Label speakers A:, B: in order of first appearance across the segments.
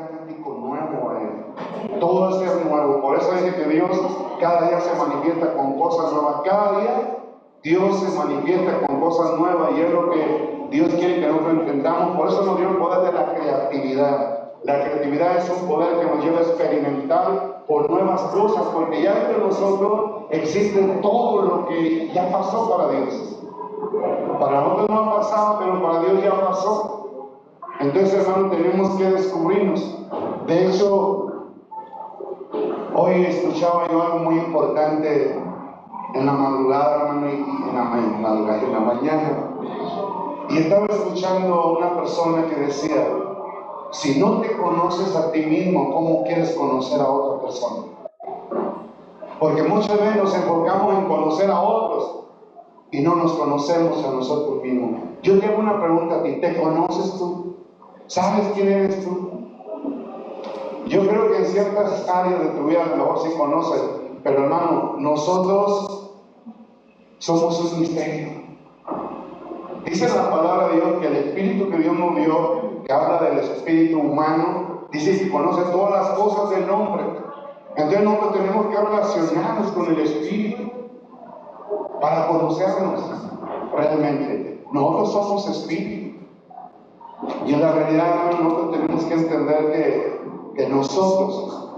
A: cántico nuevo a Él. Todo es nuevo. Por eso dice que Dios cada día se manifiesta con cosas nuevas. Cada día Dios se manifiesta con cosas nuevas y es lo que Dios quiere que nosotros entendamos. Por eso nos dio el poder de la creatividad. La creatividad es un poder que nos lleva a experimentar por nuevas cosas, porque ya entre nosotros existe todo lo que ya pasó para Dios. Para nosotros no ha pasado, pero para Dios ya pasó. Entonces, hermano, tenemos que descubrirnos. De hecho, hoy escuchaba yo algo muy importante en la madrugada, hermano, y en la mañana. Y estaba escuchando a una persona que decía: si no te conoces a ti mismo, ¿cómo quieres conocer a otra persona? Porque muchas veces nos enfocamos en conocer a otros y no nos conocemos a nosotros mismos. Yo te hago una pregunta a ti: ¿te conoces tú? ¿Sabes quién eres tú? Yo creo que en ciertas áreas de tu vida a lo mejor sí conoces, pero hermano, nosotros somos un misterio. Dice la palabra de Dios que el Espíritu que Dios nos dio, que habla del espíritu humano, dice que conoce todas las cosas del hombre. Entonces nosotros tenemos que relacionarnos con el Espíritu para conocernos realmente. Nosotros somos Espíritu. Y en la realidad nosotros tenemos que entender que nosotros,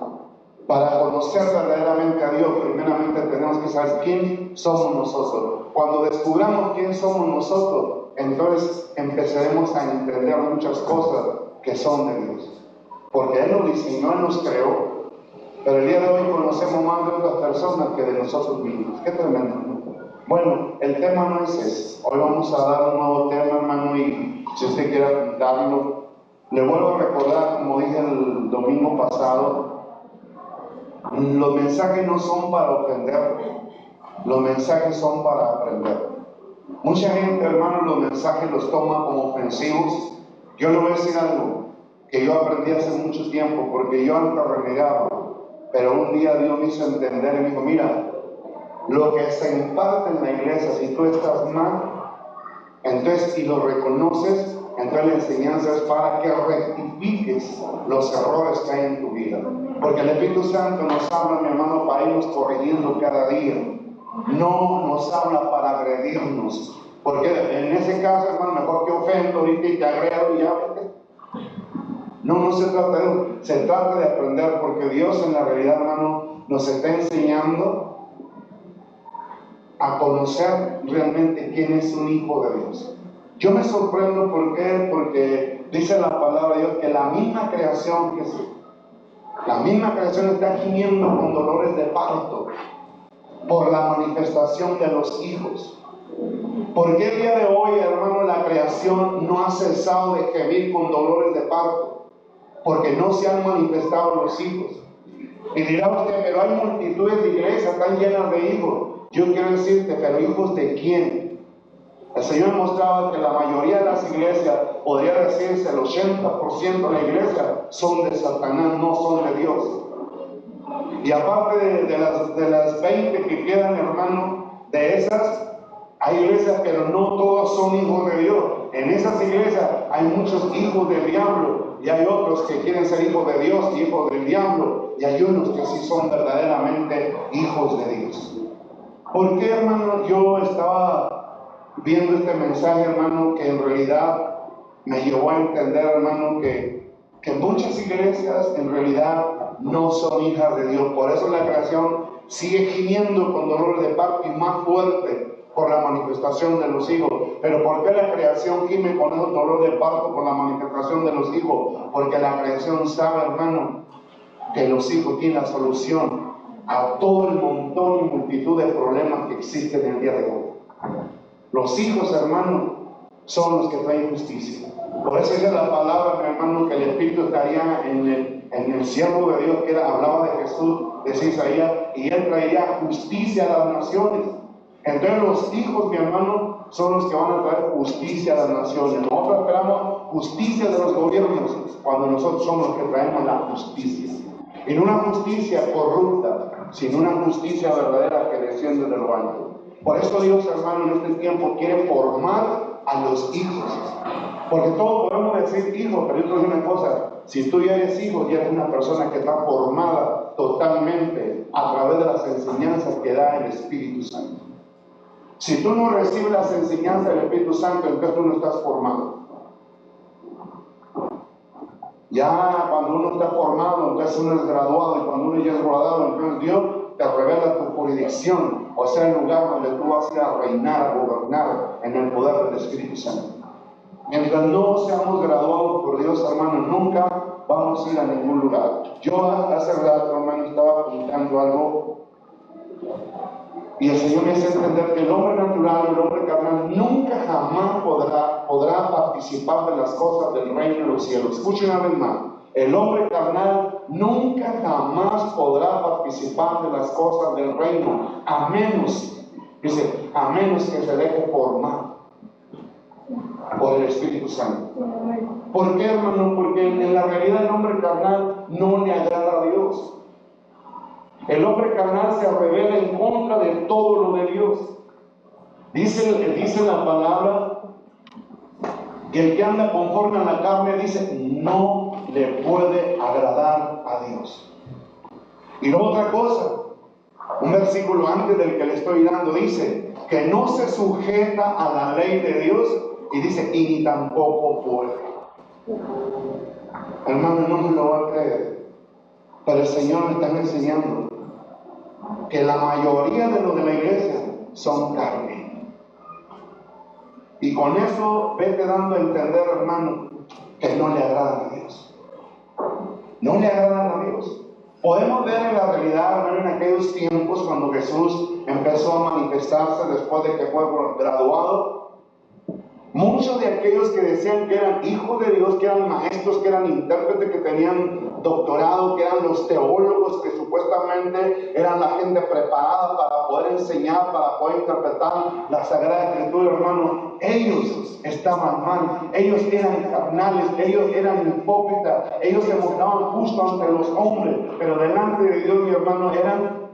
A: para conocer verdaderamente a Dios, primeramente tenemos que saber quién somos nosotros. Cuando descubramos quién somos nosotros, entonces empezaremos a entender muchas cosas que son de Dios. Porque Él nos diseñó, Él nos creó. Pero el día de hoy conocemos más de otras personas que de nosotros mismos. Qué tremendo, ¿no? Bueno, el tema no es ese. Hoy vamos a dar un nuevo tema, hermano, y si usted quiere apuntarlo, le vuelvo a recordar, como dije el domingo pasado, los mensajes no son para ofender, los mensajes son para aprender. Mucha gente, hermano, los mensajes los toma como ofensivos. Yo le voy a decir algo que yo aprendí hace mucho tiempo, porque yo antes renegaba, pero un día Dios me hizo entender y me dijo: mira, lo que se imparte en la iglesia, si tú estás mal, entonces, y lo reconoces, entonces la enseñanza es para que rectifiques los errores que hay en tu vida. Porque el Espíritu Santo nos habla, mi hermano, para irnos corrigiendo cada día. No nos habla para agredirnos. Porque en ese caso, hermano, mejor que ofendo ahorita y te agredo y ya vete. No se trata de eso. Se trata de aprender, porque Dios en la realidad, hermano, nos está enseñando a conocer realmente quién es un hijo de Dios. Yo me sorprendo, ¿por qué? Porque dice la palabra de Dios que la misma creación está gimiendo con dolores de parto por la manifestación de los hijos. ¿Por qué el día de hoy, hermano, la creación no ha cesado de gemir con dolores de parto? Porque no se han manifestado los hijos. Y dirá usted: pero hay multitudes de iglesias tan llenas de hijos. Yo quiero decirte, pero ¿hijos de quién? El Señor mostraba que la mayoría de las iglesias, podría decirse el 80% de la iglesia, son de Satanás, no son de Dios. Y aparte de las 20 que quedan, hermano, de esas, hay iglesias, pero no todas son hijos de Dios. En esas iglesias hay muchos hijos del diablo, y hay otros que quieren ser hijos de Dios y hijos del diablo, y hay unos que sí son verdaderamente hijos de Dios. ¿Por qué, hermano? Yo estaba viendo este mensaje, hermano, que en realidad me llevó a entender, hermano, que muchas iglesias en realidad no son hijas de Dios. Por eso la creación sigue gimiendo con dolores de parto y más fuerte por la manifestación de los hijos. Pero ¿por qué la creación gime con esos dolores de parto por la manifestación de los hijos? Porque la creación sabe, hermano, que los hijos tienen la solución a todo el montón y multitud de problemas que existen en el día de hoy. Los hijos, hermano, son los que traen justicia. Por eso dice la palabra, mi hermano, que el Espíritu estaría en el siervo de Dios, que hablaba de Jesús, decía Isaías, y él traería justicia a las naciones. Entonces los hijos, mi hermano, son los que van a traer justicia a las naciones. Nosotros esperamos justicia de los gobiernos, cuando nosotros somos los que traemos la justicia. Y no una justicia corrupta, sino una justicia verdadera que desciende del alto. Por eso Dios, hermano, en este tiempo quiere formar a los hijos. Porque todos podemos decir hijo, pero yo te digo una cosa, si tú ya eres hijo, ya eres una persona que está formada totalmente a través de las enseñanzas que da el Espíritu Santo. Si tú no recibes las enseñanzas del Espíritu Santo, entonces tú no estás formado. Ya cuando uno está formado, entonces uno es graduado, y cuando uno ya es graduado, entonces Dios te revela tu jurisdicción, o sea, el lugar donde tú vas a ir a reinar, a gobernar en el poder del Espíritu Santo. Mientras no seamos graduados por Dios, hermanos, nunca vamos a ir a ningún lugar. Yo hace rato, hermano, estaba apuntando algo, y el Señor me hace entender que el hombre natural, el hombre carnal, nunca jamás podrá participar de las cosas del reino de los cielos. Escuchen una vez más. El hombre carnal nunca jamás podrá participar de las cosas del reino, a menos que se deje formar por el Espíritu Santo. ¿Por qué, hermano? Porque en la realidad el hombre carnal no le agrada a Dios. El hombre carnal se revela en contra de todo lo de Dios. Dice la palabra que el que anda conforme a la carne, dice, no le puede agradar a Dios. Y luego otra cosa, un versículo antes del que le estoy dando, dice que no se sujeta a la ley de Dios, y dice, y ni tampoco puede. Hermano, no me lo va a creer, pero el Señor me está enseñando que la mayoría de los de la iglesia son carne. Y con eso vete dando a entender, hermano, que no le agradan a Dios. No le agradan a Dios. Podemos ver en la realidad, hermano, en aquellos tiempos cuando Jesús empezó a manifestarse después de que fue graduado. Muchos de aquellos que decían que eran hijos de Dios, que eran maestros, que eran intérpretes, que tenían doctorado, que eran los teólogos, que supuestamente eran la gente preparada para poder enseñar, para poder interpretar la Sagrada Escritura, hermano, ellos estaban mal, ellos eran carnales, ellos eran hipócritas, ellos se mostraban justo ante los hombres, pero delante de Dios, mi hermano, eran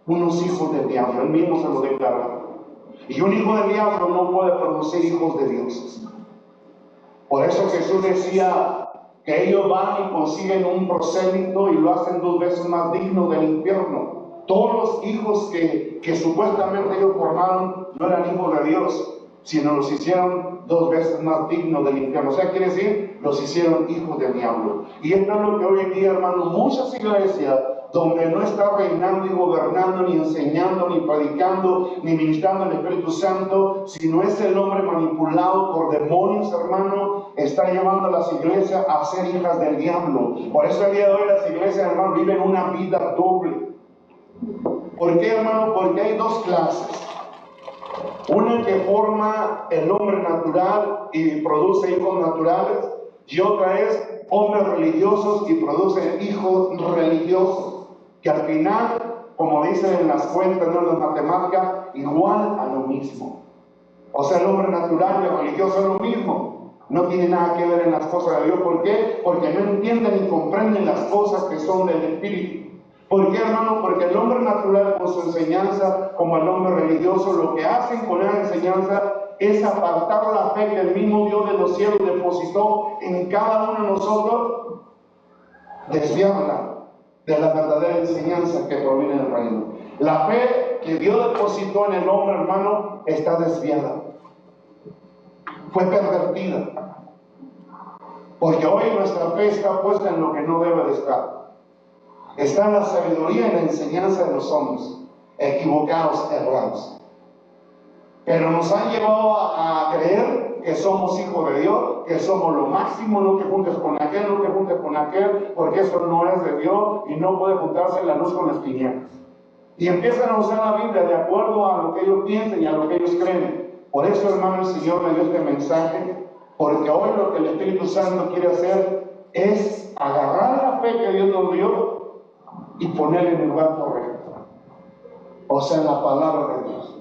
A: unos hijos del diablo. Él mismo se lo declaró. Y un hijo del diablo no puede producir hijos de Dios. Por eso Jesús decía que ellos van y consiguen un prosélito y lo hacen 2 veces más digno del infierno. Todos los hijos que supuestamente ellos formaron no eran hijos de Dios, sino los hicieron 2 veces más dignos del infierno. O sea, quiere decir, los hicieron hijos del diablo. Y esto es lo que hoy en día, hermano, muchas iglesias donde no está reinando y gobernando, ni enseñando, ni predicando, ni ministrando el Espíritu Santo, sino es el hombre manipulado por demonios, hermano, está llevando a las iglesias a ser hijas del diablo. Por eso el día de hoy las iglesias, hermano, viven una vida doble. ¿Por qué, hermano? Porque hay 2 clases. Una que forma el hombre natural y produce hijos naturales, y otra es hombres religiosos y produce hijos religiosos, que al final, como dicen en las cuentas, no en las matemáticas, igual a lo mismo. O sea, el hombre natural y el religioso es lo mismo. No tiene nada que ver en las cosas de Dios. ¿Por qué? Porque no entienden ni comprenden las cosas que son del Espíritu. ¿Por qué, hermano? Porque el hombre natural con su enseñanza, como el hombre religioso, lo que hacen con esa enseñanza es apartar la fe que el mismo Dios de los cielos depositó en cada uno de nosotros, desviarla de la verdadera enseñanza que proviene del reino. La fe que Dios depositó en el hombre, hermano, está desviada. Fue pervertida. Porque hoy nuestra fe está puesta en lo que no debe de estar. Está en la sabiduría y la enseñanza de los hombres, equivocados, errados. Pero nos han llevado a creer que somos hijos de Dios, que somos lo máximo, no te juntes con aquel, no te juntes con aquel, porque eso no es de Dios y no puede juntarse la luz con las tinieblas. Y empiezan a usar la Biblia de acuerdo a lo que ellos piensan y a lo que ellos creen. Por eso, hermano, el Señor me dio este mensaje, porque hoy lo que el Espíritu Santo quiere hacer es agarrar la fe que Dios nos dio y ponerla en el lugar correcto. O sea, en la palabra de Dios.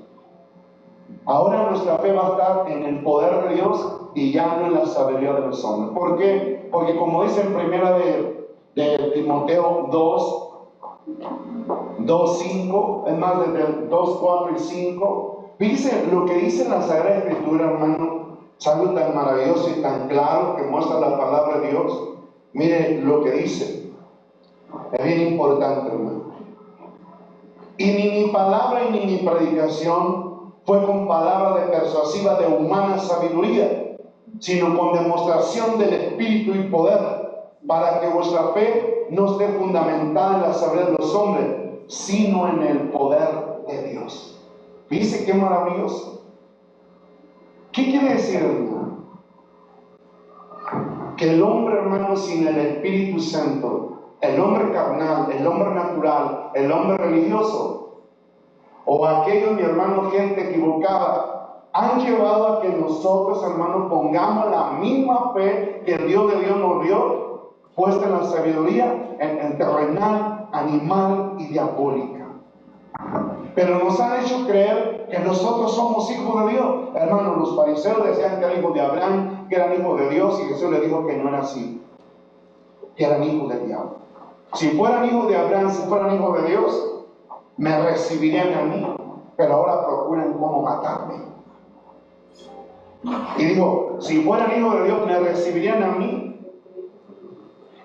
A: Ahora nuestra fe va a estar en el poder de Dios y ya no en la sabiduría de los hombres. ¿Por qué? Porque como dice en primera de Timoteo 2:5, es más, desde el 2:4 y 5, dice lo que dice la Sagrada Escritura, hermano, Es algo tan maravilloso y tan claro que muestra la palabra de Dios. Mire lo que dice. Es bien importante, hermano. Y ni mi palabra ni mi predicación fue con palabra de persuasiva de humana sabiduría, sino con demostración del Espíritu y poder, para que vuestra fe no esté fundamentada en la sabiduría de los hombres, sino en el poder de Dios. ¿Dice qué maravilloso? ¿Qué quiere decir, hermano? Que el hombre, hermano, sin el Espíritu Santo, el hombre carnal, el hombre natural, el hombre religioso, o aquellos, mi hermano, gente equivocada, han llevado a que nosotros, hermanos, pongamos la misma fe que el Dios de Dios nos dio, puesta en la sabiduría, en terrenal, animal y diabólica. Pero nos han hecho creer que nosotros somos hijos de Dios. Hermanos, los fariseos decían que eran hijos de Abraham, que eran hijos de Dios, y Jesús les dijo que no era así, que eran hijos del diablo. Si fueran hijos de Abraham, si fueran hijos de Dios, me recibirían a mí, pero ahora procuran cómo matarme. Y digo, si fueran hijos de Dios, me recibirían a mí.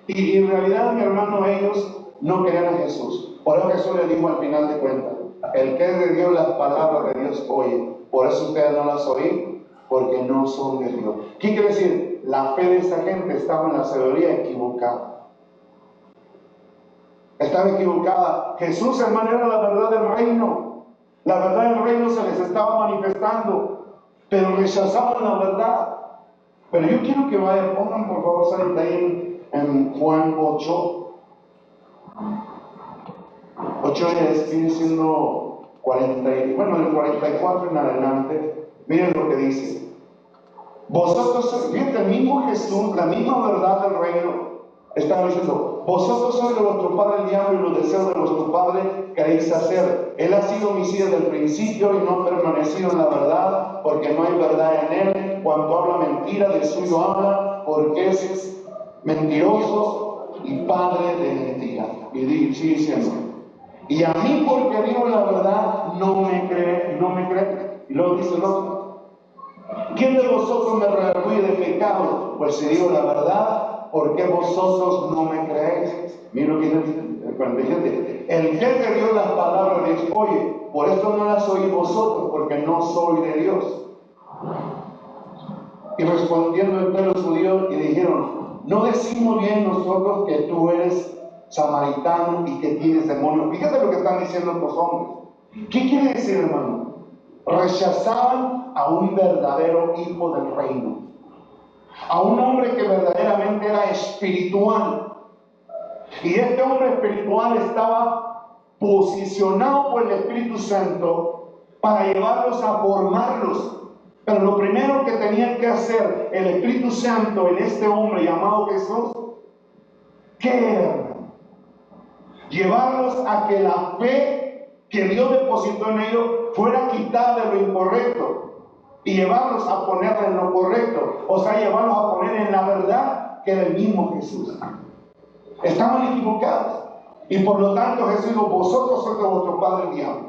A: Y en realidad, mi hermano, ellos no querían a Jesús. Por eso Jesús les dijo al final de cuentas, el que es de Dios, las palabras de Dios oye. Por eso ustedes no las oyen, porque no son de Dios. ¿Qué quiere decir? La fe de esta gente estaba en la sabiduría equivocada. Estaba equivocada. Jesús, hermano, era la verdad del reino. La verdad del reino se les estaba manifestando, pero rechazaban la verdad. Pero yo quiero que vayan, pongan por favor, salen ahí en Juan 8. 8 sigue siendo 40, bueno, del 44 en adelante. Miren lo que dice. Vosotros, fíjate, el mismo Jesús, la misma verdad del reino, estaba diciendo, vosotros sois de vuestro padre el diablo y los deseos de vuestro padre queréis hacer. Él ha sido homicida desde el principio y no ha permanecido en la verdad, porque no hay verdad en él. Cuando habla mentira, de suyo habla, porque es mentiroso y padre de mentira. Y sigue diciendo, y a mí, porque digo la verdad, no me cree. Y luego dice el otro, ¿quién de vosotros me redarguye de pecado? Pues si digo la verdad, ¿por qué vosotros no me creéis? Mira lo que dice el que te dio las palabras de Dios, oye, por esto no las oí vosotros, porque no soy de Dios. Y respondiendo entonces los judíos y dijeron, no decimos bien nosotros que tú eres samaritano y que tienes demonios. Fíjate lo que están diciendo estos hombres. ¿Qué quiere decir, hermano? Rechazaban a un verdadero hijo del reino, a un hombre que verdaderamente era espiritual. Y este hombre espiritual estaba posicionado por el Espíritu Santo para llevarlos a formarlos. Pero lo primero que tenía que hacer el Espíritu Santo en este hombre llamado Jesús, ¿qué era? Llevarlos a que la fe que Dios depositó en ellos fuera quitada de lo incorrecto y llevarlos a ponerla en lo correcto, o sea, llevarlos a poner en la verdad que era el mismo Jesús. Estaban equivocados y por lo tanto Jesús dijo, vosotros sois de vuestro padre el diablo.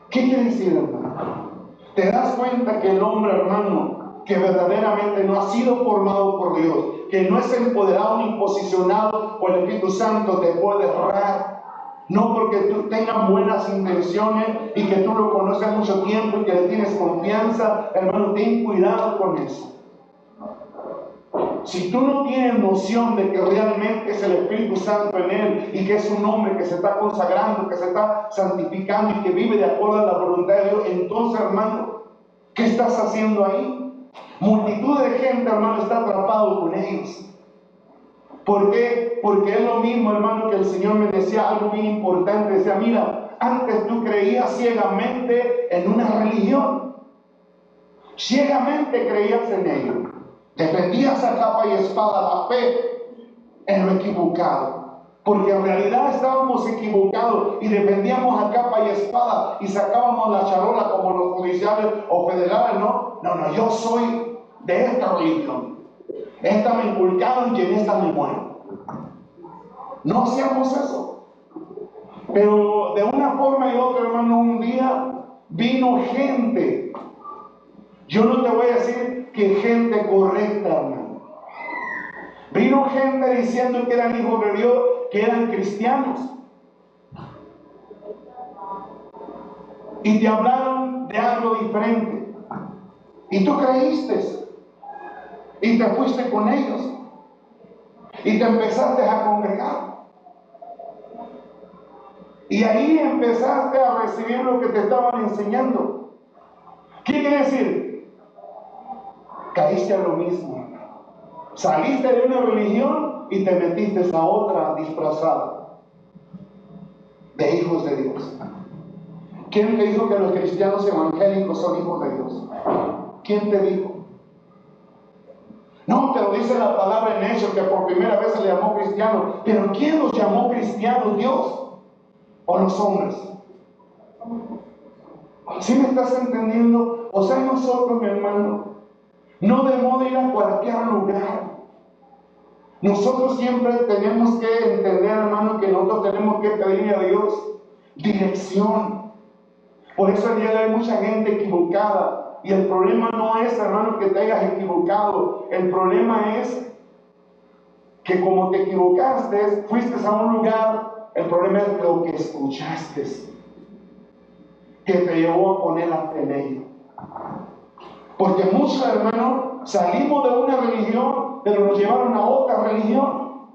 A: ¿Qué quiere decir, hermano? ¿Te das cuenta que el hombre, hermano, que verdaderamente no ha sido formado por Dios, que no es empoderado ni posicionado por el Espíritu Santo, te puede errar? No porque tú tengas buenas intenciones y que tú lo conoces mucho tiempo y que le tienes confianza, hermano, ten cuidado con eso. Si tú no tienes noción de que realmente es el Espíritu Santo en él y que es un hombre que se está consagrando, que se está santificando y que vive de acuerdo a la voluntad de Dios, entonces, hermano, ¿qué estás haciendo ahí? Multitud de gente, hermano, está atrapado con ellos. ¿Por qué? Porque es lo mismo, hermano, que el Señor me decía algo bien importante. Decía, mira, antes tú creías ciegamente en una religión. Ciegamente creías en ello. Defendías a capa y espada la fe en lo equivocado. Porque en realidad estábamos equivocados y defendíamos a capa y espada y sacábamos la charola como los judiciales o federales, ¿no? No, yo soy de esta religión. Esta me inculcaron y en esta me muero. No hacíamos eso. Pero de una forma y otra, hermano, un día vino gente Yo no te voy a decir que gente correcta, hermano. Vino gente diciendo que eran hijos de Dios, que eran cristianos. Y te hablaron de algo diferente. Y tú creíste. Y te fuiste con ellos. Y te empezaste a congregar. Y ahí empezaste a recibir lo que te estaban enseñando. ¿Qué quiere decir? Caíste a lo mismo. Saliste de una religión y te metiste a otra disfrazada de hijos de Dios. ¿Quién te dijo que los cristianos evangélicos son hijos de Dios? ¿Quién te dijo? No, te lo dice la palabra en Hechos, que por primera vez se le llamó cristiano. Pero ¿quién los llamó cristianos? ¿Dios o los hombres? ¿Sí me estás entendiendo? O sea, nosotros, mi hermano, no debemos ir a cualquier lugar. Nosotros siempre tenemos que entender, hermano, que nosotros tenemos que pedirle a Dios dirección. Por eso el día de hoy hay mucha gente equivocada. Y el problema no es, hermano, que te hayas equivocado. El problema es que como te equivocaste, fuiste a un lugar, el problema es lo que escuchaste, que te llevó a poner la fe en ello. Porque muchos, hermanos, salimos de una religión, pero nos llevaron a otra religión.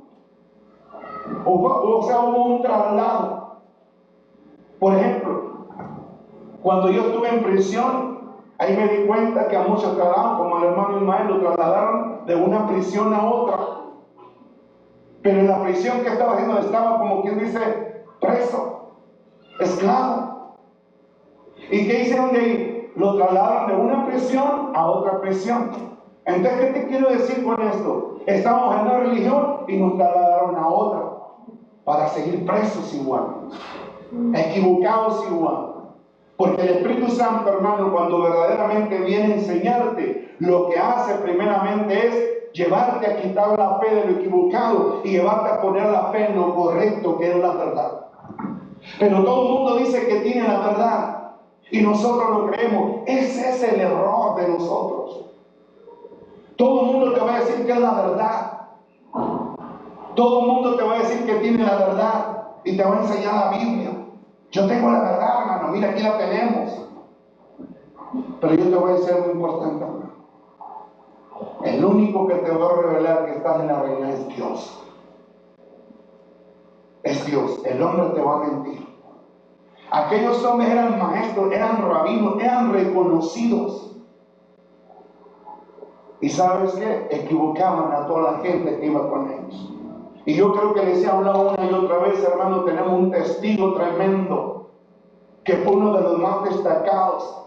A: O sea, hubo un traslado. Por ejemplo, cuando yo estuve en prisión, ahí me di cuenta que a muchos trasladaron, como al hermano Ismael, lo trasladaron de una prisión a otra. Pero en la prisión que estaba haciendo estaba, como quien dice, preso, esclavo. ¿Y qué hicieron de ahí? Lo trasladaron de una prisión a otra prisión. Entonces, ¿qué te quiero decir con esto? Estábamos en una religión y nos trasladaron a otra para seguir presos igual, equivocados igual. Porque el Espíritu Santo, hermano, cuando verdaderamente viene a enseñarte, lo que hace primeramente es llevarte a quitar la fe de lo equivocado y llevarte a poner la fe en lo correcto, que es la verdad. Pero todo el mundo dice que tiene la verdad y nosotros lo creemos. Ese es el error de nosotros. Todo el mundo te va a decir que es la verdad. Todo el mundo te va a decir que tiene la verdad y te va a enseñar la Biblia. Yo tengo la verdad, hermano, mira, aquí la tenemos. Pero yo te voy a decir algo importante, hermano. El único que te va a revelar que estás en la realidad es Dios. Es Dios. El hombre te va a mentir. Aquellos hombres eran maestros, eran rabinos, eran reconocidos. ¿Y sabes qué? Equivocaban a toda la gente que iba con ellos. Y yo creo que les he hablado una y otra vez, hermano, tenemos un testigo tremendo, que fue uno de los más destacados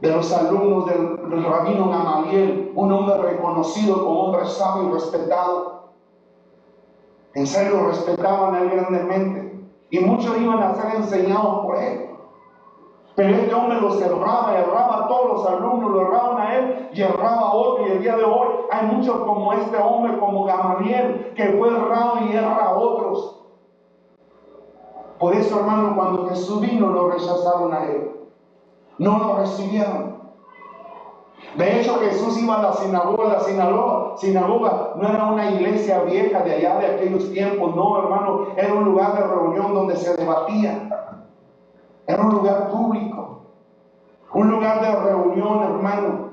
A: de los alumnos del rabino Gamaliel, un hombre reconocido como hombre sabio y respetado. En serio, lo respetaban a él grandemente. Y muchos iban a ser enseñados por él. Pero este hombre los erraba a todos los alumnos, lo erraban a él y erraba a otro. Y el día de hoy hay muchos como este hombre, como Gamaliel, que fue errado y erra a otros. Por eso, hermano, cuando Jesús vino, lo rechazaron a él. No lo recibieron. De hecho, Jesús iba a la sinagoga. La sinagoga no era una iglesia vieja de allá de aquellos tiempos. No, hermano, era un lugar de reunión donde se debatía. Era un lugar público, un lugar de reunión, hermano,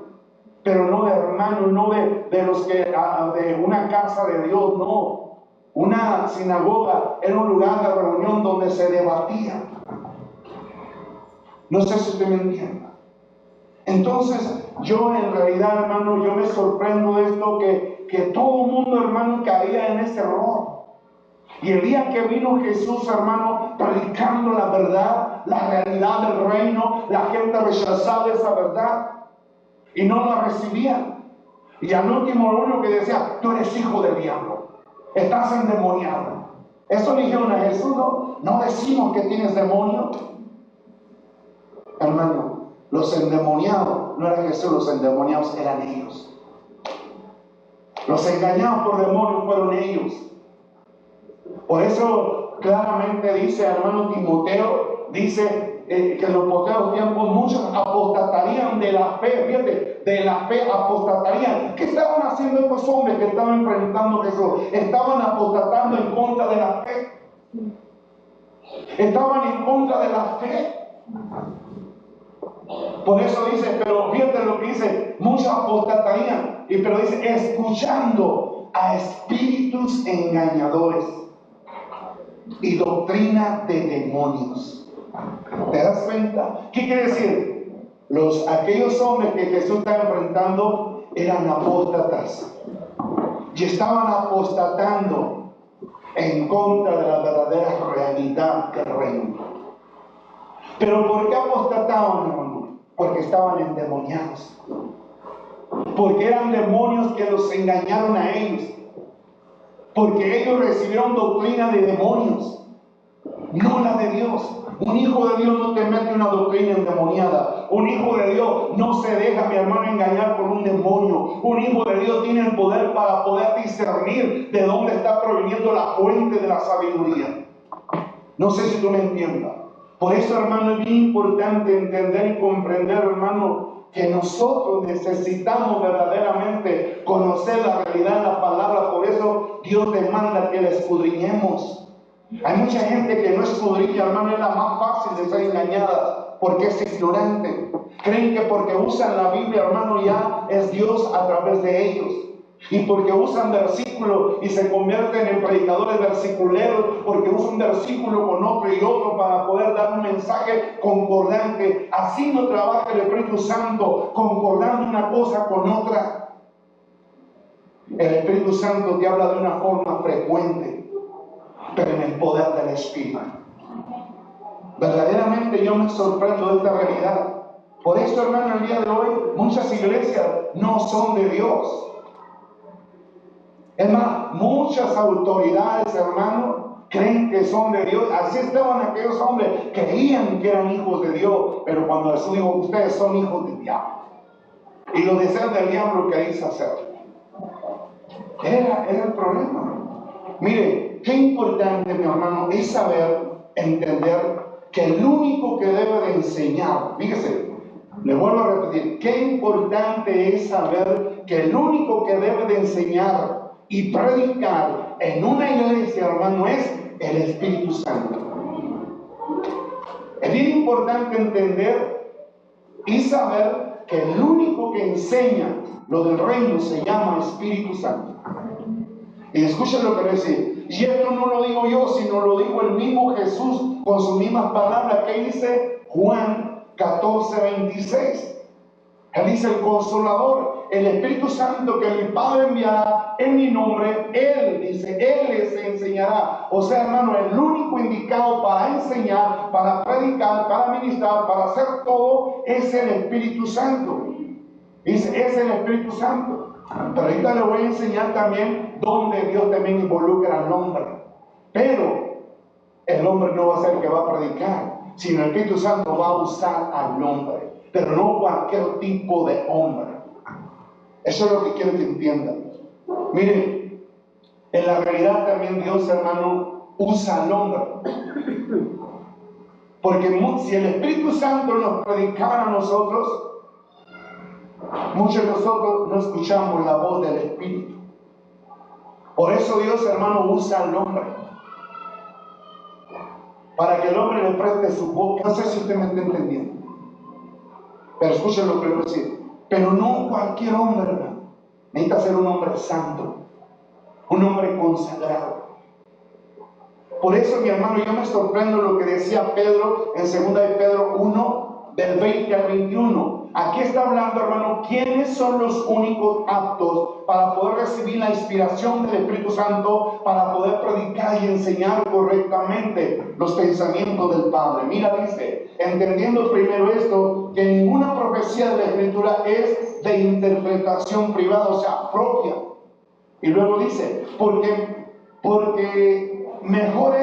A: pero no de hermanos, no de los que, de una casa de Dios, no. Una sinagoga era un lugar de reunión donde se debatía. No sé si usted me entiende. Entonces, yo en realidad, hermano, yo me sorprendo de esto, que todo el mundo, hermano, caía en ese error. Y el día que vino Jesús, hermano, predicando la verdad, la realidad del reino, la gente rechazaba esa verdad y no la recibía. Y al último uno que decía, tú eres hijo del diablo, estás endemoniado. Eso le dijeron a Jesús, no decimos que tienes demonio. Hermano, los endemoniados no eran Jesús, los endemoniados eran ellos. Los engañados por demonios fueron ellos. Por eso claramente dice, hermano Timoteo, dice que en los postreros tiempos muchos apostatarían de la fe, fíjate, de la fe apostatarían. ¿Qué estaban haciendo estos hombres que estaban enfrentando a Jesús? Estaban apostatando en contra de la fe. Estaban en contra de la fe. Por eso dice, pero fíjate lo que dice, muchos apostatarían, pero dice, escuchando a espíritus engañadores y doctrina de demonios. ¿Te das cuenta? ¿Qué quiere decir? Aquellos hombres que Jesús estaba enfrentando eran apóstatas y estaban apostatando en contra de la verdadera realidad del reino. ¿Pero por qué apostataban, hermano? Porque estaban endemoniados. Porque eran demonios que los engañaron a ellos. Porque ellos recibieron doctrina de demonios, no la de Dios. Un hijo de Dios no te mete una doctrina endemoniada. Un hijo de Dios no se deja, mi hermano, engañar por un demonio. Un hijo de Dios tiene el poder para poder discernir de dónde está proveniendo la fuente de la sabiduría. No sé si tú me entiendas. Por eso, hermano, es bien importante entender y comprender, hermano, que nosotros necesitamos verdaderamente conocer la realidad de la palabra. Por eso Dios demanda que la escudriñemos. Hay mucha gente que no escudriña, hermano, es la más fácil de ser engañada, porque es ignorante. Creen que porque usan la Biblia, hermano, ya es Dios a través de ellos. Y porque usan versículos y se convierten en predicadores versiculeros, porque usan un versículo con otro y otro para poder dar un mensaje concordante. Así no trabaja el Espíritu Santo, concordando una cosa con otra. El Espíritu Santo te habla de una forma frecuente, pero en el poder del Espíritu. Verdaderamente yo me sorprendo de esta realidad. Por eso, hermano, el día de hoy muchas iglesias no son de Dios. Es más, muchas autoridades, hermano, creen que son de Dios. Así estaban aquellos hombres, creían que eran hijos de Dios, pero cuando Jesús dijo, ustedes son hijos del diablo, y los deseos del diablo queréis hacer. Era el problema. Mire, qué importante, mi hermano, es saber, entender que el único que debe de enseñar, fíjese, le vuelvo a repetir, qué importante es saber que el único que debe de enseñar y predicar en una iglesia, hermano, es el Espíritu Santo. Es bien importante entender y saber que el único que enseña lo del reino se llama Espíritu Santo. Y escuchen lo que le dice. Y esto no lo digo yo, sino lo dijo el mismo Jesús con sus mismas palabras, que dice Juan 14:26. Él dice, el Consolador, el Espíritu Santo que mi Padre enviará en mi nombre, Él, dice, Él les enseñará. O sea, hermano, el único indicado para enseñar, para predicar, para ministrar, para hacer todo, es el Espíritu Santo. Dice, es el Espíritu Santo. Pero ahorita le voy a enseñar también dónde Dios también involucra al hombre. Pero el hombre no va a ser el que va a predicar, sino el Espíritu Santo va a usar al hombre. Pero no cualquier tipo de hombre. Eso es lo que quiero que entiendan. Miren, en la realidad también Dios, hermano, usa al hombre. Porque si el Espíritu Santo nos predicara a nosotros, muchos de nosotros no escuchamos la voz del Espíritu. Por eso Dios, hermano, usa al hombre, para que el hombre le preste su voz. No sé si usted me está entendiendo, pero escuchen lo que le voy a decir. Pero no cualquier hombre, hermano. Necesita ser un hombre santo, un hombre consagrado. Por eso, mi hermano, yo me sorprendo lo que decía Pedro en 2 de Pedro 1, del 20 al 21. Aquí está hablando, hermano, quiénes son los únicos aptos para poder recibir la inspiración del Espíritu Santo, para poder predicar y enseñar correctamente los pensamientos del Padre. Mira, dice, entendiendo primero esto, que ninguna profecía de la Escritura es de interpretación privada, o sea, propia. Y luego dice, porque mejor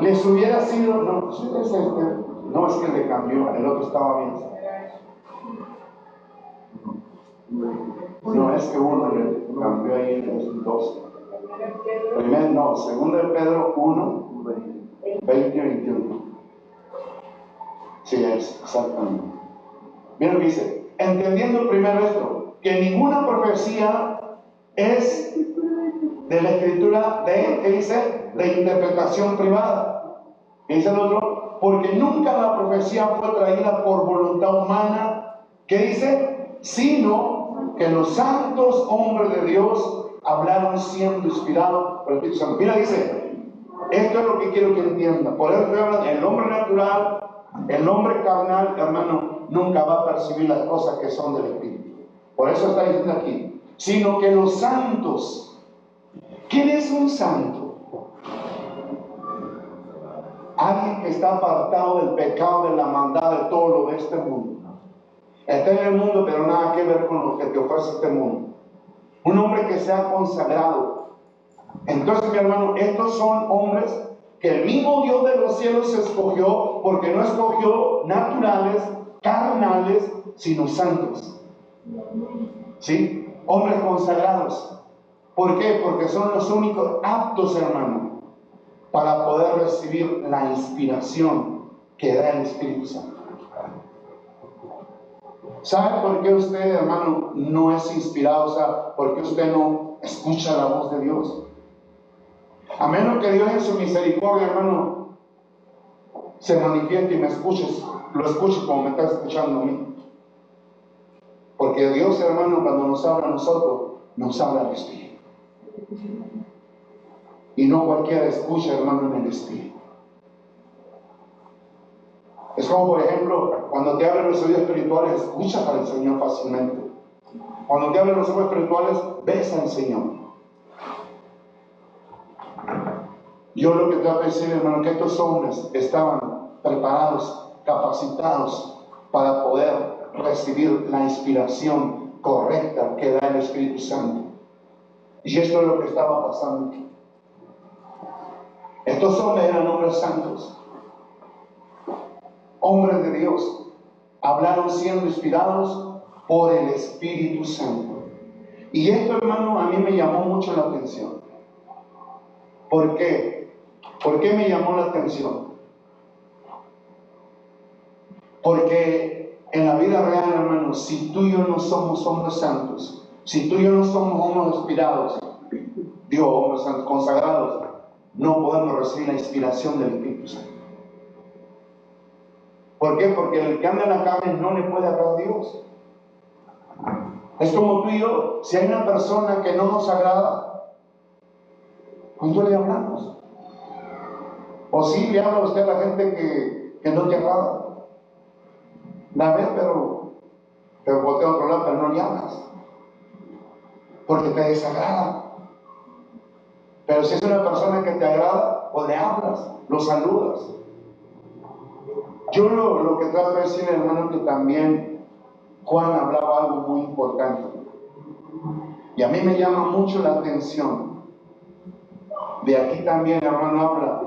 A: les hubiera sido, no es que le cambió, el otro estaba bien. No, es que uno le cambió ahí en los dos. Primero, no, 2 de Pedro 1, 20 y 21. Sí, es, exactamente. Mira lo que dice, entendiendo primero esto, que ninguna profecía es de la escritura ¿qué dice? De interpretación privada. ¿Qué dice el otro? Porque nunca la profecía fue traída por voluntad humana, ¿qué dice? Sino que los santos hombres de Dios hablaron siendo inspirados por el Espíritu Santo. Mira, dice, esto es lo que quiero que entiendan. Por eso estoy hablando, el hombre natural, el hombre carnal, hermano, nunca va a percibir las cosas que son del Espíritu. Por eso está diciendo aquí, sino que los santos. ¿Quién es un santo? Alguien que está apartado del pecado, de la maldad, de todo lo de este mundo. Está en el mundo, pero nada que ver con lo que te ofrece este mundo. Un hombre que se ha consagrado. Entonces, mi hermano, estos son hombres que el mismo Dios de los cielos escogió, porque no escogió naturales, carnales, sino santos. ¿Sí? Hombres consagrados. ¿Por qué? Porque son los únicos aptos, hermano, para poder recibir la inspiración que da el Espíritu Santo. ¿Sabe por qué usted, hermano, no es inspirado? O sea, ¿por qué usted no escucha la voz de Dios? A menos que Dios en su misericordia, hermano, se manifieste y me escuches, lo escuches como me está escuchando a mí. Porque Dios, hermano, cuando nos habla a nosotros, nos habla al Espíritu. Y no cualquiera escucha, hermano, en el Espíritu. Es como, por ejemplo, cuando te abren los oídos espirituales, escuchas al Señor fácilmente. Cuando te abren los ojos espirituales, ves al Señor. Yo lo que trato de decir, hermano, que estos hombres estaban preparados, capacitados para poder recibir la inspiración correcta que da el Espíritu Santo. Y esto es lo que estaba pasando. Estos hombres eran hombres santos, hombres de Dios, hablaron siendo inspirados por el Espíritu Santo. Y esto, hermano, a mí me llamó mucho la atención. ¿Por qué? ¿Por qué me llamó la atención? Porque en la vida real, hermano, si tú y yo no somos hombres santos, si tú y yo no somos hombres inspirados, digo, hombres santos, consagrados, no podemos recibir la inspiración del Espíritu Santo. ¿Por qué? Porque el que anda en la carne no le puede hablar a Dios. Es como tú y yo, si hay una persona que no nos agrada, ¿cuándo le hablamos? O si le habla a usted a la gente que no te agrada. La ves, pero voltea a otro lado, pero no le hablas. Porque te desagrada. Pero si es una persona que te agrada, pues le hablas, lo saludas. Yo lo que trato de decir, hermano, que también Juan hablaba algo muy importante. Y a mí me llama mucho la atención. De aquí también, hermano, habla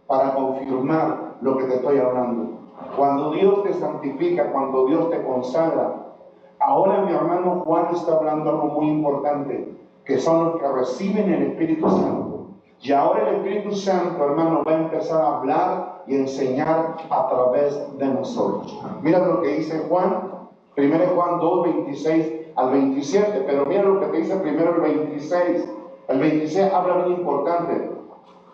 A: para confirmar lo que te estoy hablando. Cuando Dios te santifica, cuando Dios te consagra, ahora mi hermano Juan está hablando algo muy importante, que son los que reciben el Espíritu Santo. Y ahora el Espíritu Santo, hermano, va a empezar a hablar y enseñar a través de nosotros. Mira lo que dice Juan, 1 Juan 2, 26 al 27, pero mira lo que te dice primero el 26. El 26 habla muy importante.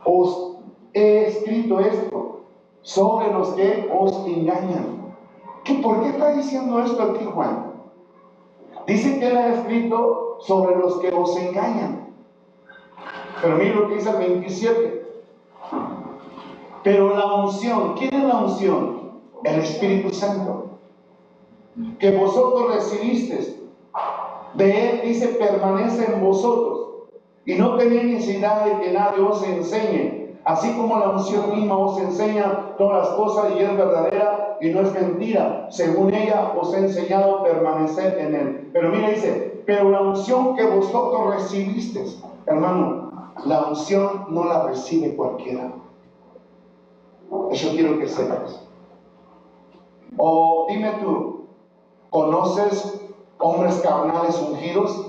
A: Os he escrito esto sobre los que os engañan. ¿Por qué está diciendo esto aquí Juan? Dice que él ha escrito sobre los que os engañan. Pero mira lo que dice el 27. Pero la unción, ¿quién es la unción? El Espíritu Santo, que vosotros recibisteis. De él dice, permanece en vosotros, y no tenéis necesidad de que nadie os enseñe, así como la unción misma os enseña todas las cosas y es verdadera y no es mentira. Según ella os he enseñado a permanecer en él. Pero mira, dice, pero la unción que vosotros recibisteis, hermano, la unción no la recibe cualquiera. Eso quiero que sepas. O dime tú, ¿conoces hombres carnales ungidos?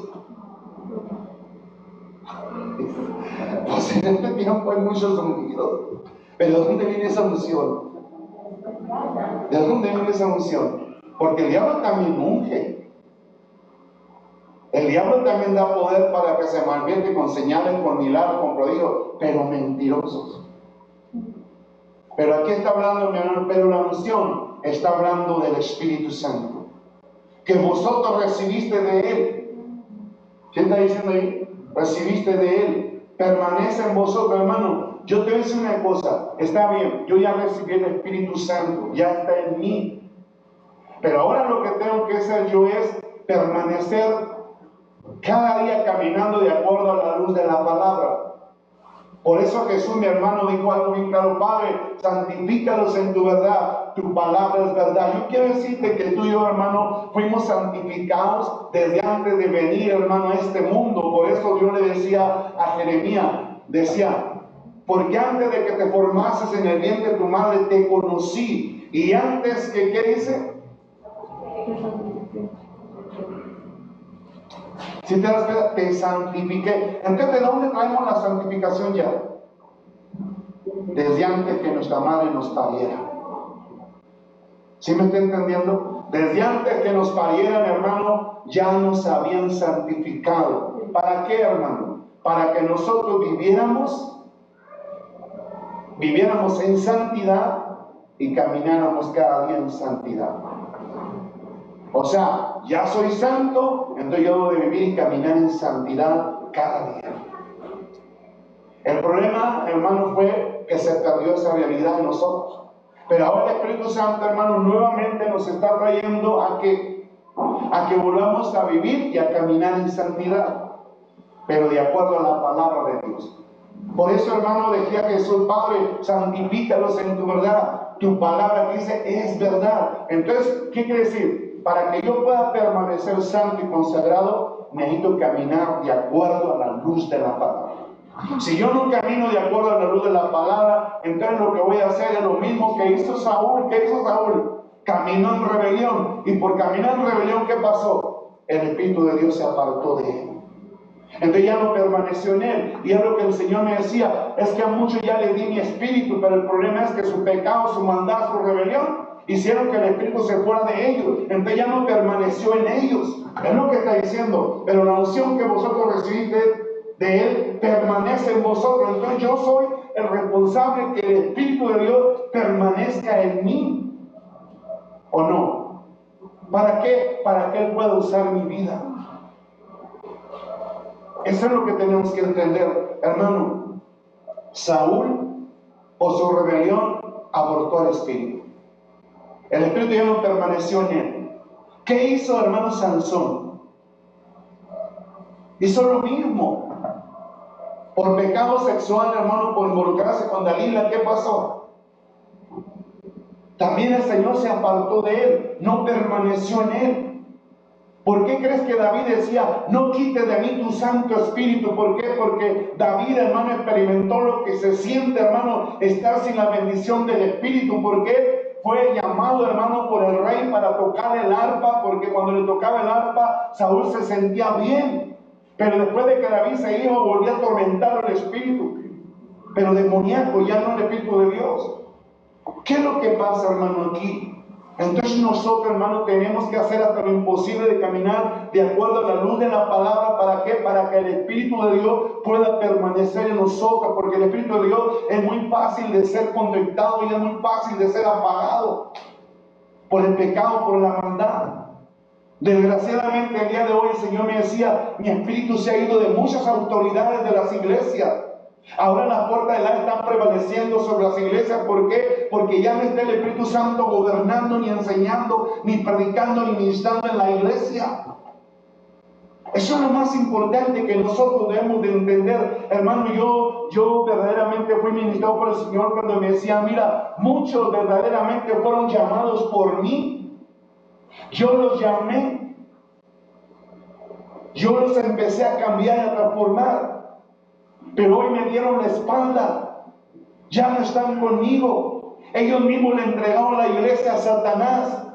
A: Pues en este tiempo hay muchos ungidos. Pero ¿de dónde viene esa unción? ¿De dónde viene esa unción? Porque el diablo también unge. El diablo también da poder para que se manifieste con señales, con milagros, con prodigios, pero mentirosos. Pero aquí está hablando, mi hermano, pero la unción está hablando del Espíritu Santo, que vosotros recibiste de Él. ¿Qué está diciendo ahí? Recibiste de Él, permanece en vosotros, hermano. Yo te voy a decir una cosa, está bien, yo ya recibí el Espíritu Santo, ya está en mí. Pero ahora lo que tengo que hacer yo es permanecer cada día caminando de acuerdo a la luz de la palabra. Por eso Jesús, mi hermano, dijo algo bien claro: Padre, santifícalos en tu verdad, tu palabra es verdad. Yo quiero decirte que tú y yo, hermano, fuimos santificados desde antes de venir, hermano, a este mundo. Por eso Dios le decía a Jeremías, decía, porque antes de que te formases en el vientre de tu madre te conocí. Y antes que, ¿qué dice? Si te das cuenta, te santifiqué. Entonces, ¿de dónde traemos la santificación ya? Desde antes que nuestra madre nos pariera. ¿Sí me está entendiendo? Desde antes que nos parieran, hermano, ya nos habían santificado. ¿Para qué, hermano? Para que nosotros viviéramos en santidad y camináramos cada día en santidad. O sea, ya soy santo, entonces yo debo de vivir y caminar en santidad cada día. El problema, hermano, fue que se perdió esa realidad en nosotros. Pero ahora el Espíritu Santo, hermano, nuevamente nos está trayendo a que volvamos a vivir y a caminar en santidad, pero de acuerdo a la palabra de Dios. Por eso, hermano, decía Jesús, Padre, santifícalos en tu verdad. Tu palabra dice es verdad. Entonces, ¿qué quiere decir? Para que yo pueda permanecer santo y consagrado, necesito caminar de acuerdo a la luz de la palabra. Si yo no camino de acuerdo a la luz de la palabra, entonces lo que voy a hacer es lo mismo que hizo Saúl. ¿Qué hizo Saúl? Caminó en rebelión. Y por caminar en rebelión, ¿qué pasó? El Espíritu de Dios se apartó de él. Entonces ya no permaneció en él. Y es lo que el Señor me decía, es que a muchos ya le di mi espíritu, pero el problema es que su pecado, su maldad, su rebelión hicieron que el Espíritu se fuera de ellos. Entonces ya no permaneció en ellos. Es lo que está diciendo. Pero la unción que vosotros recibiste de Él permanece en vosotros. Entonces yo soy el responsable que el Espíritu de Dios permanezca en mí. ¿O no? ¿Para qué? Para que Él pueda usar mi vida. Eso es lo que tenemos que entender, hermano. Saúl, por su rebelión, abortó al Espíritu. El Espíritu ya no permaneció en él. ¿Qué hizo, hermano Sansón? Hizo lo mismo. Por pecado sexual, hermano, por involucrarse con Dalila, ¿qué pasó? También el Señor se apartó de él, no permaneció en él. ¿Por qué crees que David decía, no quites de mí tu Santo Espíritu? ¿Por qué? Porque David, hermano, experimentó lo que se siente, hermano, estar sin la bendición del Espíritu. ¿Por qué? Fue llamado, hermano, por el rey para tocar el arpa, porque cuando le tocaba el arpa, Saúl se sentía bien. Pero después de que David se iba, volvía a atormentar el Espíritu. Pero demoníaco, ya no el Espíritu de Dios. ¿Qué es lo que pasa, hermano, aquí? Entonces nosotros, hermano, tenemos que hacer hasta lo imposible de caminar de acuerdo a la luz de la palabra. ¿Para qué? Para que el Espíritu de Dios pueda permanecer en nosotros, porque el Espíritu de Dios es muy fácil de ser conectado y es muy fácil de ser apagado por el pecado, por la maldad. Desgraciadamente el día de hoy el Señor me decía, mi espíritu se ha ido de muchas autoridades de las iglesias. Ahora las puertas del aire están prevaleciendo sobre las iglesias. ¿Por qué? Porque ya no está el Espíritu Santo gobernando, ni enseñando, ni predicando, ni ministrando en la iglesia. Eso es lo más importante que nosotros debemos de entender. Hermano, yo verdaderamente fui ministrado por el Señor cuando me decía, mira, muchos verdaderamente fueron llamados por mí. Yo los llamé. Yo los empecé a cambiar y a transformar. Pero hoy me dieron la espalda, ya no están conmigo. Ellos mismos le entregaron la iglesia a Satanás.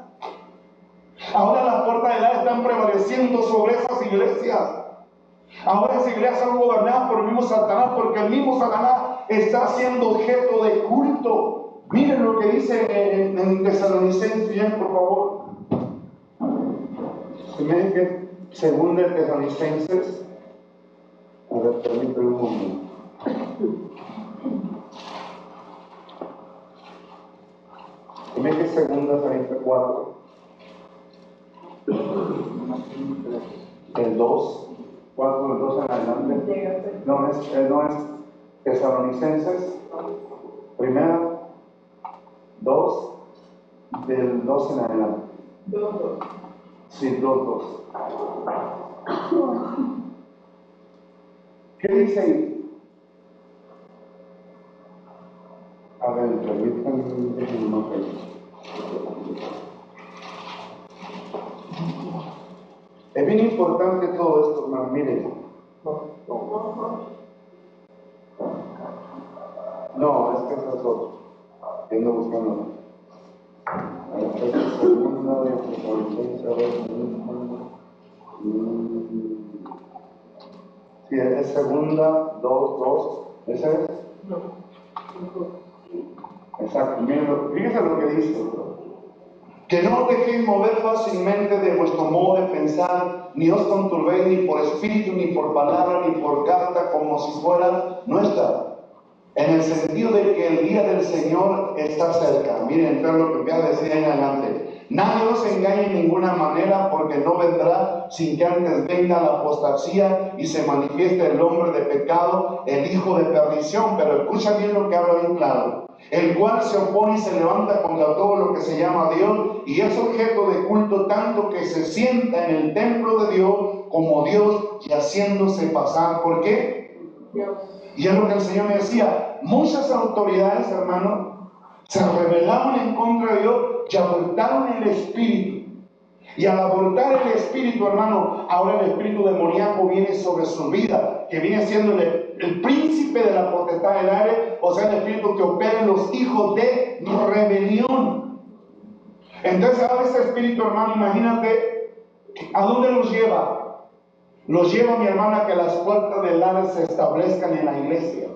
A: Ahora las puertas del aire están prevaleciendo sobre esas iglesias. Ahora esas iglesias son gobernadas por el mismo Satanás, porque el mismo Satanás está siendo objeto de culto. Miren lo que dice en Tesalonicenses, bien, por favor. Miren que segunda de Tesalonicenses. A ver, permítame un momento. Miren que segunda de Tesalonicenses 4. El 2. 4 del 2 en adelante. No es Tesalonicenses. Primera. 2 del 2 en adelante. 2. Sí, 2. ¿Qué dice ahí? A ver, permítanme un papel. Es bien importante todo esto, hermano. Miren. No, es que eso es otro. Ando buscando. Segunda de Tesalonicenses. Sí, es segunda, 2. ¿Ese es? No. Exacto. Miren, fíjense lo que dice. Que no os dejéis mover fácilmente de vuestro modo de pensar, ni os conturbéis ni por espíritu, ni por palabra, ni por carta, como si fuera nuestra. En el sentido de que el día del Señor está cerca. Miren, entonces lo que voy a decir en adelante. Nadie os engañe en ninguna manera, porque no vendrá sin que antes venga la apostasía y se manifieste el hombre de pecado, el hijo de perdición. Pero escucha bien lo que habla bien claro. El cual se opone y se levanta contra todo lo que se llama Dios y es objeto de culto, tanto que se sienta en el templo de Dios como Dios y haciéndose pasar. ¿Por qué? Dios. Y es lo que el Señor me decía. Muchas autoridades, hermano, se rebelaron en contra de Dios y abortaron el espíritu. Y al abortar el espíritu, hermano, ahora el espíritu demoníaco viene sobre su vida, que viene siendo el príncipe de la potestad del aire, o sea, el espíritu que opera en los hijos de rebelión. Entonces ahora ese espíritu, hermano, imagínate, ¿a dónde los lleva? Los lleva, mi hermana, a que las puertas del Hades se establezcan en la iglesia.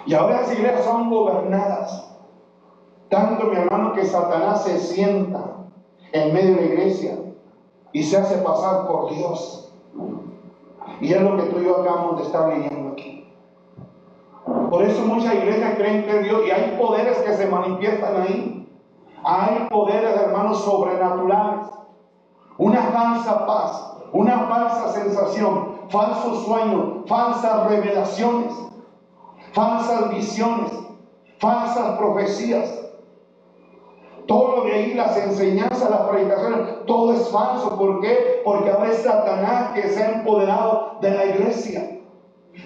A: Y ahora las iglesias son gobernadas. Tanto, mi hermano, que Satanás se sienta en medio de la iglesia y se hace pasar por Dios. Y es lo que tú y yo acabamos de estar leyendo aquí. Por eso muchas iglesias creen que Dios, y hay poderes que se manifiestan ahí. Hay poderes, hermanos, sobrenaturales. Una falsa paz, una falsa sensación, falsos sueños, falsas revelaciones, falsas visiones, falsas profecías. Todo lo de ahí, las enseñanzas, las predicaciones, todo es falso. ¿Por qué? Porque ahora es Satanás que se ha empoderado de la iglesia.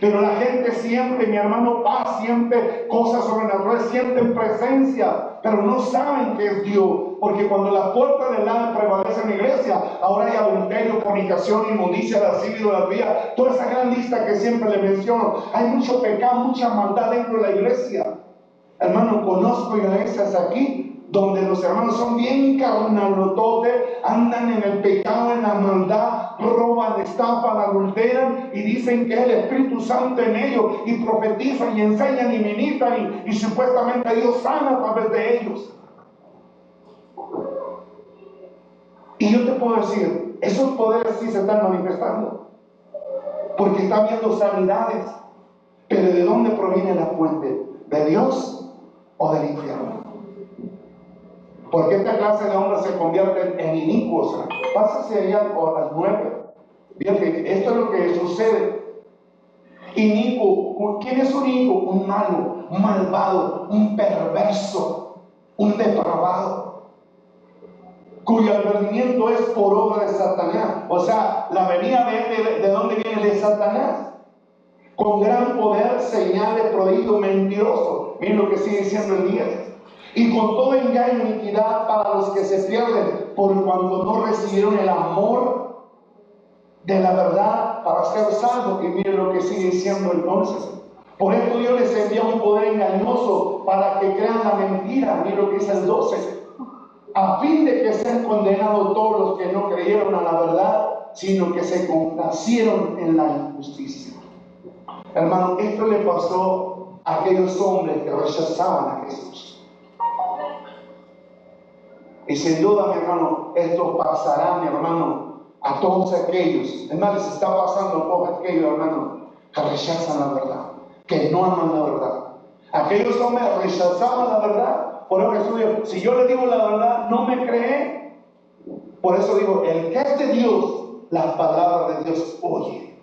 A: Pero la gente siente, mi hermano, paz, siente cosas sobrenaturales, sienten presencia, pero no saben que es Dios. Porque cuando las puertas del Hades prevalecen en la iglesia, ahora hay adulterio, fornicación, inmundicia, lascivia, idolatría, toda esa gran lista que siempre le menciono. Hay mucho pecado, mucha maldad dentro de la iglesia. Hermano, conozco iglesias aquí donde los hermanos son bien carnalototes, andan en el pecado, en la maldad, roban, estafan, adulteran y dicen que es el Espíritu Santo en ellos y profetizan y enseñan y ministran y supuestamente Dios sana a través de ellos. Y yo te puedo decir, esos poderes sí se están manifestando porque está habiendo sanidades, pero ¿de dónde proviene la fuente? ¿De Dios o del infierno? Porque esta clase de hombres se convierten en inicuos. Pásase ahí al 9. Fíjate, esto es lo que sucede. Inicuo. ¿Quién es un inicuo? Un malo, un malvado, un perverso, un depravado, cuyo advenimiento es por obra de Satanás. O sea, la venida de dónde viene, de Satanás. Con gran poder, señales, prodigios, mentirosos. Miren lo que sigue diciendo el 10. Y con todo engaño e iniquidad para los que se pierden, por cuando no recibieron el amor de la verdad para ser salvos. Y miren lo que sigue diciendo entonces. Por esto Dios les envía un poder engañoso para que crean la mentira. Miren lo que dice el 12. A fin de que sean condenados todos los que no creyeron a la verdad, sino que se complacieron en la injusticia. Hermano, esto le pasó aquellos hombres que rechazaban a Jesús. Y sin duda, mi hermano, esto pasará, mi hermano, a todos aquellos. Es más, les está pasando a todos aquellos, hermanos, que rechazan la verdad, que no aman la verdad. Aquellos hombres rechazaban la verdad. Por eso Jesús dijo, si yo le digo la verdad, no me cree. Por eso digo, el que es de Dios, las palabras de Dios oye.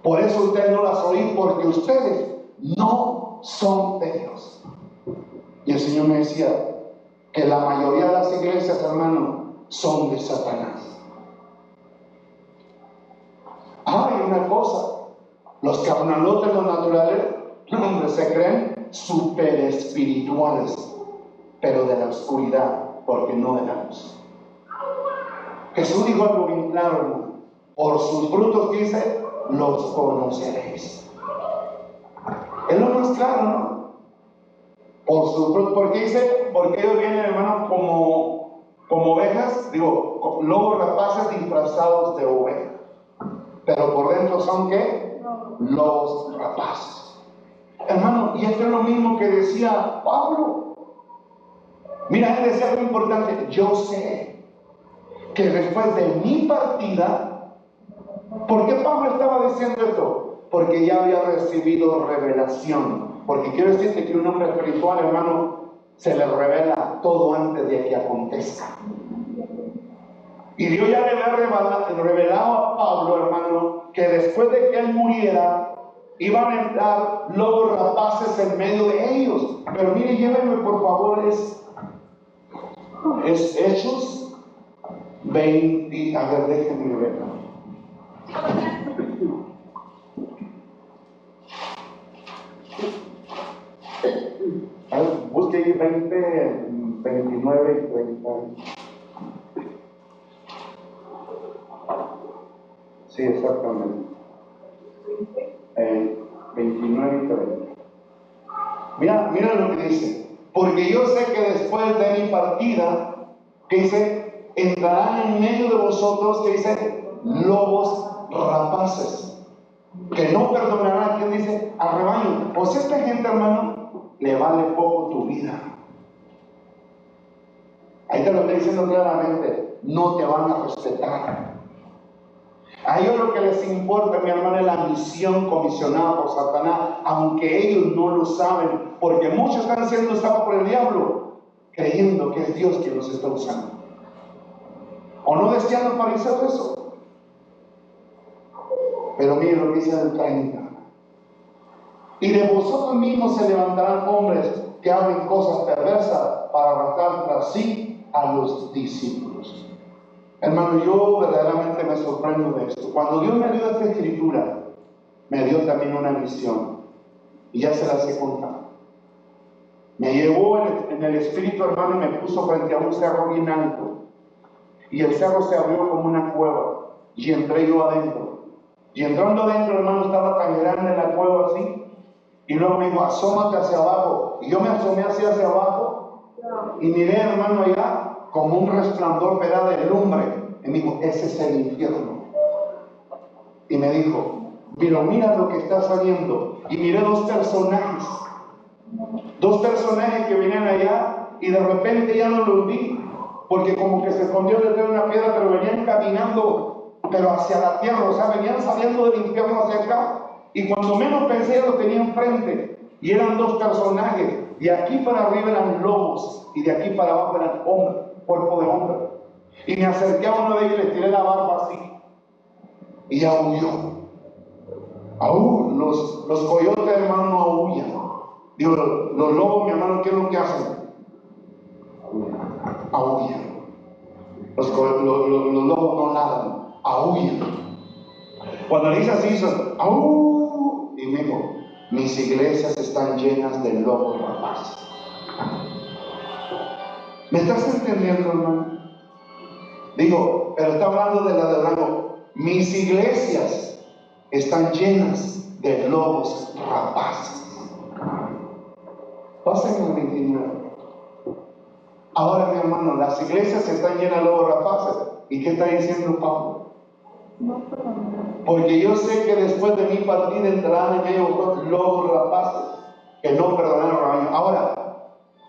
A: Por eso ustedes no las oyen, porque ustedes no son de Dios. Y el Señor me decía que la mayoría de las iglesias, hermano, son de Satanás. Hay una cosa, los carnalotes, los naturales, hombre, se creen super espirituales, pero de la oscuridad, porque no de la luz. Jesús dijo algo bien claro, hermano. Por sus frutos, dice, los conoceréis. Es lo más claro, ¿no? Por sus frutos, porque dice, porque ellos vienen, hermano, como ovejas, digo, lobos rapaces disfrazados de ovejas. Pero por dentro son, ¿qué? Lobos rapaces. Hermano, y esto es lo mismo que decía Pablo. Mira, él decía algo importante. Yo sé que después de mi partida, ¿por qué Pablo estaba diciendo esto? Porque ya había recibido revelación. Porque quiero decirte que un hombre espiritual, hermano, se le revela todo antes de que acontezca. Y Dios ya le había revelado a Pablo, hermano, que después de que él muriera, iban a entrar lobos rapaces en medio de ellos. Pero mire, llévenme por favor, es Hechos 20, a ver, déjenme ver. Busque ahí 20, 29 y 30. Sí, exactamente. 29 y 30. Mira lo que dice. Porque yo sé que después de mi partida, que dice, entrarán en medio de vosotros, que dice, lobos rapaces, que no perdonarán a quien dice, al rebaño. Pues esta gente, hermano, le vale poco tu vida. Ahí te lo estoy diciendo claramente, no te van a respetar. A ellos lo que les importa, mi hermano, es la misión comisionada por Satanás, aunque ellos no lo saben, porque muchos están siendo usados por el diablo, creyendo que es Dios quien los está usando. ¿O no decían los fariseos eso? Pero miren lo que dice el 30. Y de vosotros mismos se levantarán hombres que hablen cosas perversas para arrastrar tras sí a los discípulos. Hermano, yo verdaderamente me sorprendo de esto. Cuando Dios me dio esta escritura, me dio también una misión. Y ya se las he contado. Me llevó en el espíritu, hermano, y me puso frente a un cerro bien alto. Y el cerro se abrió como una cueva. Y entré yo adentro. Y entrando adentro, hermano, estaba tan grande la cueva así. Y luego me dijo, asómate hacia abajo. Y yo me asomé hacia abajo. Y miré, hermano, allá como un resplandor, ¿verdad?, de lumbre. Y me dijo, ese es el infierno. Y me dijo, pero mira lo que está saliendo. Y miré dos personajes que venían allá, y de repente ya no los vi, porque como que se escondió detrás de una piedra, pero venían caminando, pero hacia la tierra, o sea, venían saliendo del infierno hacia acá. Y cuando menos pensé, ya lo tenía enfrente. Y eran dos personajes. De aquí para arriba eran lobos, y de aquí para abajo eran hombres, cuerpo de hombre. Y me acerqué a uno de ellos y le tiré la barba así. Y aulló. Los coyotes, hermano, no aullan. Digo, los lobos, mi hermano, ¿qué es lo que hacen? Aullan. Los lobos no ladran, aullan. Cuando le hice así, hizo ¡au! Y me dijo, mis iglesias están llenas de lobos rapaces. ¿Me estás entendiendo, hermano? Digo, pero está hablando de la de blanco. Mis iglesias están llenas de lobos rapaces. Pasen el 29. Ahora, mi hermano, las iglesias están llenas de lobos rapaces. ¿Y qué está diciendo Pablo? Porque yo sé que después de mi partida entrarán en medio vosotros lobos rapaces que no perdonan el rebaño. Ahora,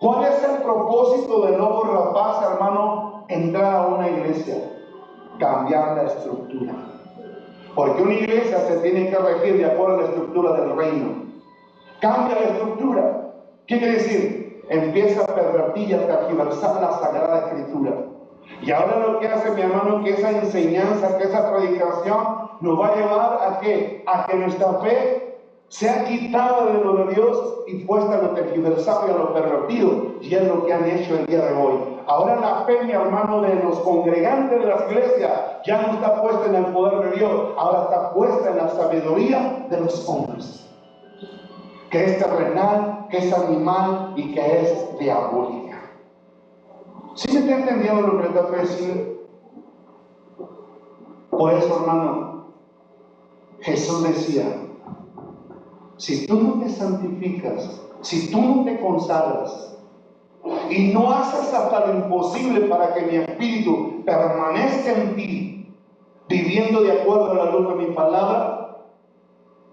A: ¿cuál es el propósito de lobos rapaces, hermano? Entrar a una iglesia, cambiar la estructura. Porque una iglesia se tiene que regir de acuerdo a la estructura del reino. Cambia la estructura. ¿Qué quiere decir? Empieza a pervertir y a tergiversar la Sagrada Escritura. Y ahora lo que hace mi hermano, que esa enseñanza, que esa predicación nos va a llevar a que nuestra fe sea quitada de lo de Dios y puesta a lo tergiversado y a lo pervertido. Y es lo que han hecho el día de hoy. Ahora la fe, mi hermano, de los congregantes de las iglesias ya no está puesta en el poder de Dios, ahora está puesta en la sabiduría de los hombres, que es terrenal, que es animal y que es diabólica. ¿Sí me está entendiendo lo que le trato de decir? Por eso, hermano, Jesús decía, si tú no te santificas, si tú no te consagras y no haces hasta lo imposible para que mi espíritu permanezca en ti, viviendo de acuerdo a la luz de mi palabra,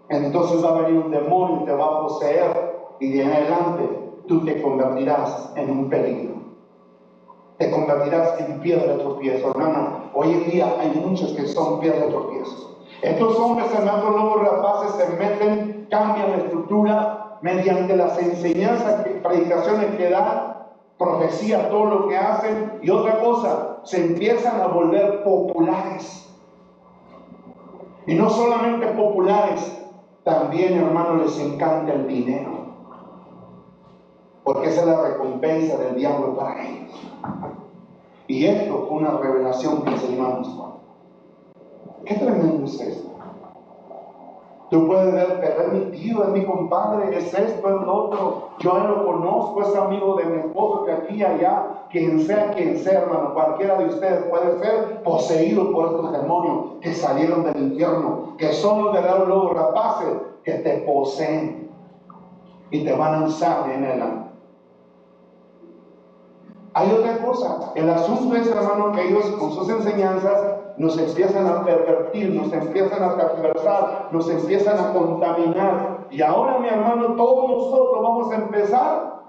A: entonces va a venir un demonio y te va a poseer y de en adelante tú te convertirás en un peligro. Te convertirás en piedra de tropiezo, hermano. Hoy en día hay muchos que son piedra de tropiezo. Estos hombres, hermanos, lobos rapaces, se meten, cambian la estructura mediante las enseñanzas, predicaciones que dan, profecías, todo lo que hacen. Y otra cosa, se empiezan a volver populares. Y no solamente populares, también, hermano, les encanta el dinero. Porque esa es la recompensa del diablo para ellos. Y esto fue una revelación que se hermanos. Qué tremendo es esto. Tú puedes ver, pero es mi tío, es mi compadre, es esto, es lo otro. Yo lo conozco, es amigo de mi esposo, que aquí y allá, quien sea, hermano, cualquiera de ustedes puede ser poseído por estos demonios que salieron del infierno, que son los verdaderos lobos rapaces que te poseen y te van a usar en adelante. Hay otra cosa, el asunto es, hermano, que ellos con sus enseñanzas nos empiezan a pervertir, nos empiezan a tergiversar, nos empiezan a contaminar. Y ahora, mi hermano, todos nosotros vamos a empezar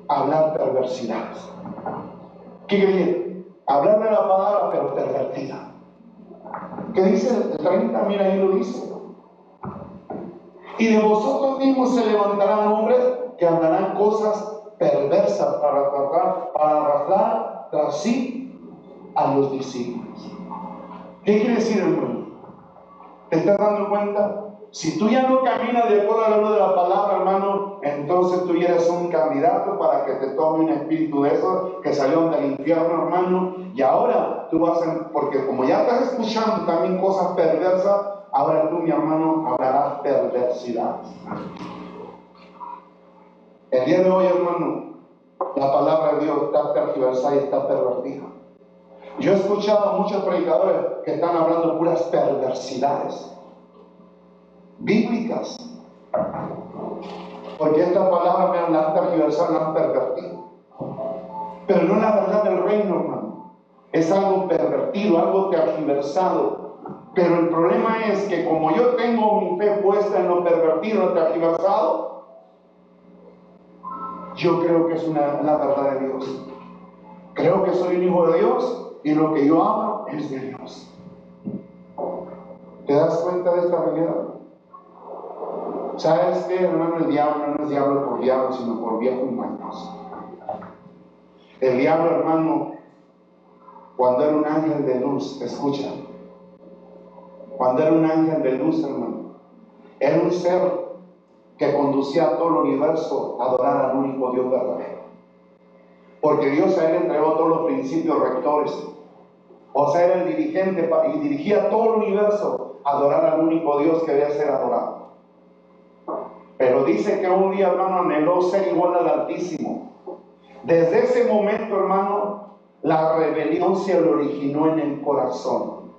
A: a hablar perversidades. ¿Qué quiere decir? Hablar de la palabra, pero pervertida. ¿Qué dice el 30? Mira, ahí lo dice. Y de vosotros mismos se levantarán hombres que hablarán cosas perversas para arrastrar tras sí a los discípulos. ¿Qué quiere decir, hermano? ¿Te estás dando cuenta? Si tú ya no caminas de acuerdo a la luz de la palabra, hermano, entonces tú ya eres un candidato para que te tome un espíritu de esos que salieron del infierno, hermano. Y ahora tú vas a, porque como ya estás escuchando también cosas perversas, ahora tú, mi hermano, hablarás perversidades. El día de hoy, hermano, la palabra de Dios está tergiversada y está pervertida. Yo he escuchado a muchos predicadores que están hablando puras perversidades bíblicas, porque esta palabra me la han tergiversado, la han pervertido. Pero no es la verdad del reino, hermano. Es algo pervertido, algo tergiversado. Pero el problema es que como yo tengo mi fe puesta en lo pervertido, lo tergiversado, yo creo que es la verdad de Dios. Creo que soy un hijo de Dios y lo que yo hablo es de Dios. ¿Te das cuenta de esta realidad? ¿Sabes qué, hermano? El diablo no es diablo por diablo, sino por viejo y mañoso. El diablo, hermano, cuando era un ángel de luz, escucha, cuando era un ángel de luz, hermano, era un ser que conducía a todo el universo a adorar al único Dios verdadero. Porque Dios a él entregó todos los principios rectores. O sea, era el dirigente y dirigía todo el universo a adorar al único Dios que debía ser adorado. Pero dice que un día, hermano, anheló ser igual al Altísimo. Desde ese momento, hermano, la rebelión se le originó en el corazón.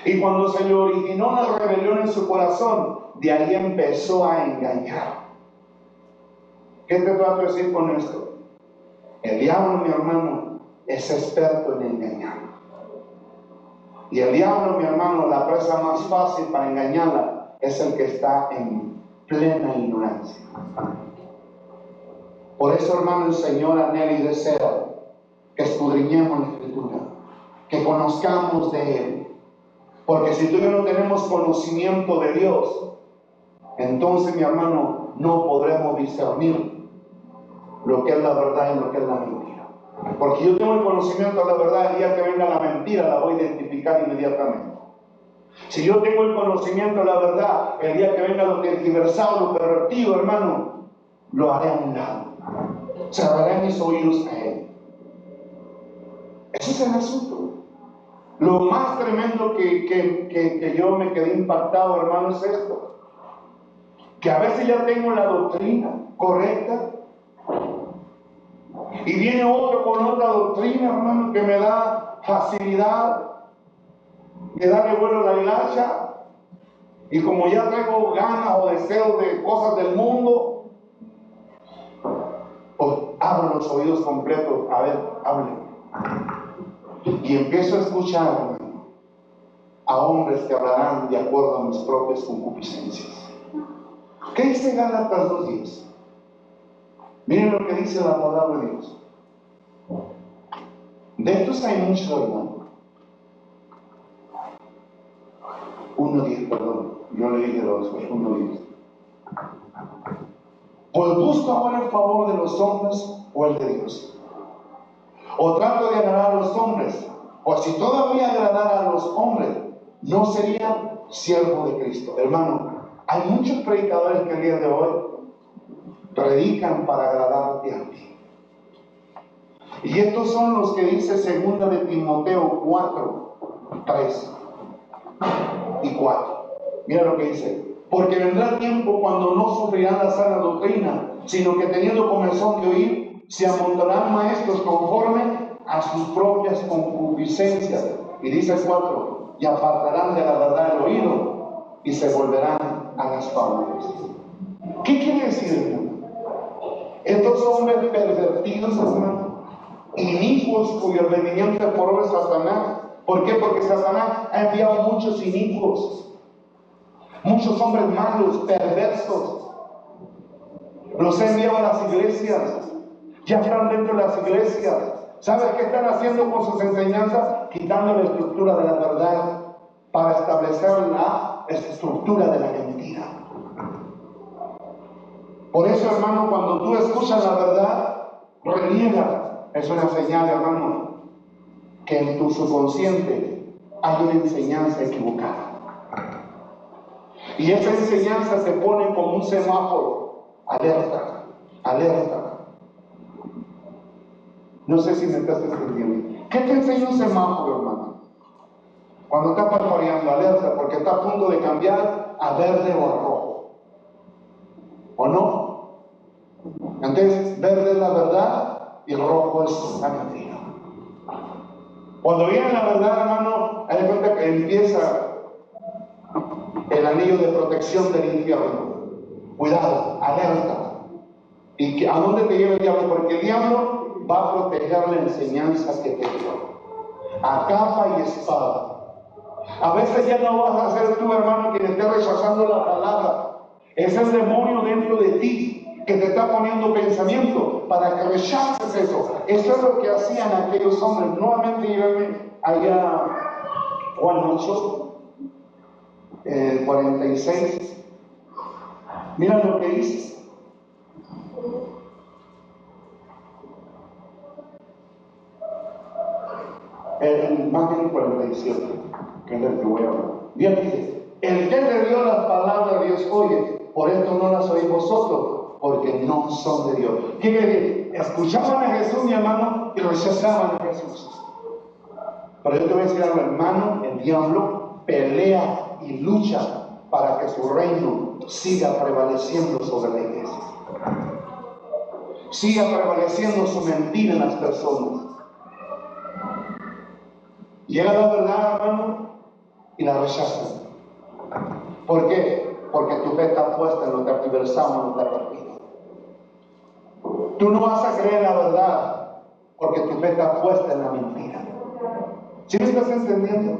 A: Y cuando se le originó la rebelión en su corazón, de ahí empezó a engañar. ¿Qué te trato de decir con esto? El diablo, mi hermano, es experto en engañar. Y el diablo, mi hermano, la presa más fácil para engañarla es el que está en plena ignorancia. Por eso, hermano, el Señor anhela y desea que escudriñemos la Escritura, que conozcamos de Él. Porque si tú y yo no tenemos conocimiento de Dios, entonces, mi hermano, no podremos discernir lo que es la verdad y lo que es la mentira. Porque yo tengo el conocimiento de la verdad, el día que venga la mentira la voy a identificar inmediatamente. Si yo tengo el conocimiento de la verdad, el día que venga lo tergiversado, lo pervertido, hermano, lo haré a un lado. Cerraré mis oídos a Él. Ese es el asunto. Lo más tremendo que yo me quedé impactado, hermano, es esto. Que a veces ya tengo la doctrina correcta y viene otro con otra doctrina, hermano, que me da facilidad de darle vuelo a la hilacha, y como ya tengo ganas o deseos de cosas del mundo, pues abro los oídos completos. A ver, hable. Y empiezo a escuchar, hermano, a hombres que hablarán de acuerdo a mis propias concupiscencias. ¿Qué dice Gálatas 2:10? Miren lo que dice la palabra de Dios. De estos hay muchos, hermano. 1:10, perdón. Yo le dije 2, 1:10. Pues busco ahora el favor de los hombres o el de Dios. O trato de agradar a los hombres. O si todavía agradara a los hombres, no sería siervo de Cristo. Hermano, hay muchos predicadores que el día de hoy predican para agradarte a ti. Y estos son los que dice 2 de Timoteo 4, 3 y 4. Mira lo que dice. Porque vendrá tiempo cuando no sufrirán la sana doctrina, sino que teniendo comezón de oír, se amontonarán maestros conforme a sus propias concupiscencias. Y dice 4, y apartarán de la verdad el oído y se volverán a las fábulas. ¿Qué quiere decir, hermano? Estos hombres pervertidos, hermano, inicuos, cuyo advenimiento es por obra de Satanás. ¿Por qué? Porque Satanás ha enviado muchos inicuos, muchos hombres malos, perversos. Los ha enviado a las iglesias. Ya están dentro de las iglesias. ¿Sabes qué están haciendo con sus enseñanzas? Quitando la estructura de la verdad para establecer la estructura de la mentira. Por eso, hermano, cuando tú escuchas la verdad, reniega. Es una señal, hermano, que en tu subconsciente hay una enseñanza equivocada. Y esa enseñanza se pone como un semáforo. Alerta, alerta. No sé si me estás entendiendo. ¿Qué te enseña un semáforo, hermano? Cuando está parpadeando, alerta, porque está a punto de cambiar a verde o a rojo. ¿O no? Entonces, verde es la verdad y rojo es la mentira. Cuando viene la verdad, hermano, hay cuenta que empieza el anillo de protección del infierno. Cuidado, alerta. ¿Y a dónde te lleva el diablo? Porque el diablo va a proteger la enseñanza que te dio, a capa y espada. A veces ya no vas a ser tú, hermano, quien esté rechazando la palabra. Es el demonio dentro de ti que te está poniendo pensamiento para que rechaces eso. Eso es lo que hacían aquellos hombres. Nuevamente llévenme allá Juan 8, 46. Mira lo que dice. Más bien 47, que es el que voy a hablar. Bien dice, el que le dio las palabras de Dios oye, por esto no las oís vosotros, porque no son de Dios. ¿Qué quiere decir? Escuchaban a Jesús, mi hermano, y rechazaban a Jesús. Pero yo te voy a decir algo, hermano, el diablo pelea y lucha para que su reino siga prevaleciendo sobre la iglesia. Siga prevaleciendo su mentira en las personas. Llega la verdad, hermano, y la rechazan. ¿Por qué? Porque tu fe está puesta en lo tergiversado, en lo pervertido. Tú no vas a creer la verdad porque tu fe está puesta en la mentira. ¿Sí me estás entendiendo?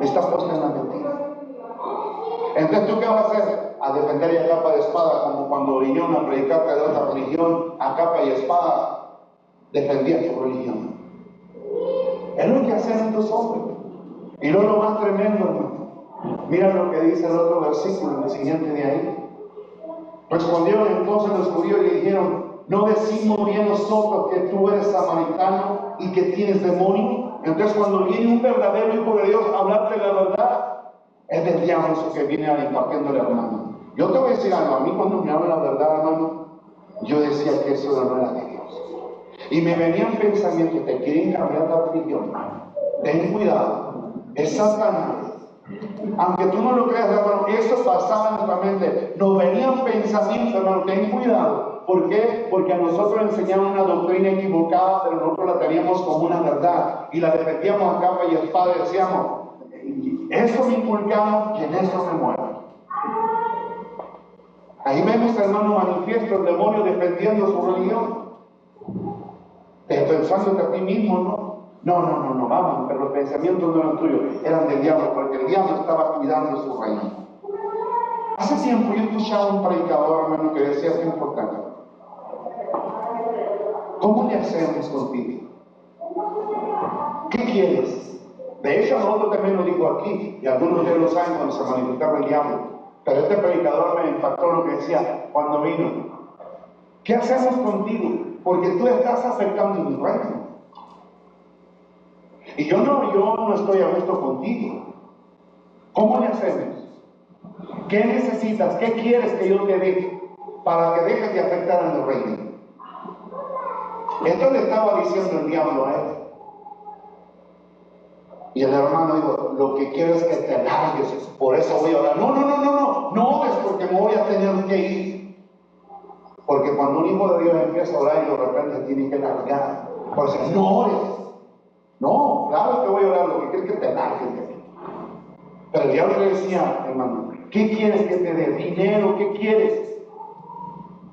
A: está puesta en la mentira. Entonces, ¿tú qué vas a hacer? A defender a capa de espada, como cuando vinieron a predicar de otra religión, a capa y espada, defendía su religión. Es lo que hacen estos hombres. Y no lo más tremendo, hermano. Mira lo que dice el otro versículo, el siguiente de ahí. Respondieron entonces los judíos y le dijeron: ¿no decimos bien nosotros que tú eres samaritano y que tienes demonio? Entonces, cuando viene un verdadero hijo de Dios a hablarte la verdad, es del diablo eso que viene impartiéndole, hermano. Yo te voy a decir algo. A mí, cuando me hablan la verdad, hermano, yo decía que eso no era de Dios. Y me venían pensamientos: te quieren cambiar la religión. Ten cuidado, es Satanás. Aunque tú no lo creas, hermano, eso pasaba en nuestra mente. Nos venían pensamientos, hermano, ten cuidado. ¿Por qué? Porque a nosotros nos enseñaban una doctrina equivocada, pero nosotros la teníamos como una verdad y la defendíamos a capa y espada y decíamos: eso me inculcaron y en eso me muero. Ahí vemos, hermano, manifiesto el demonio defendiendo su religión, pensándote a ti mismo, ¿no? No, vamos, pero los pensamientos no eran tuyos, eran del diablo, porque el diablo estaba cuidando su reino. Hace tiempo yo escuchaba un predicador, hermano, que decía algo importante: ¿cómo le hacemos contigo? ¿Qué quieres? De hecho, nosotros también lo digo aquí, y algunos de ustedes lo saben cuando se manifestaba el diablo. Pero este predicador me impactó lo que decía cuando vino: ¿qué hacemos contigo? Porque tú estás afectando mi reino. Y yo no estoy a gusto contigo. ¿Cómo le hacemos? ¿Qué necesitas? ¿Qué quieres que yo te dé para que dejes de afectar a mi reino? Esto le estaba diciendo el diablo a él. Y el hermano dijo: lo que quiero es que te largues, por eso voy a orar. No ores, porque me voy a tener que ir. Porque cuando un hijo de Dios empieza a orar y de repente tiene que largar, por eso no ores. No, claro que voy a orar, lo que quiero es que te largues de aquí. Pero el diablo le decía: hermano, ¿qué quieres que te dé? ¿Dinero? ¿Qué quieres?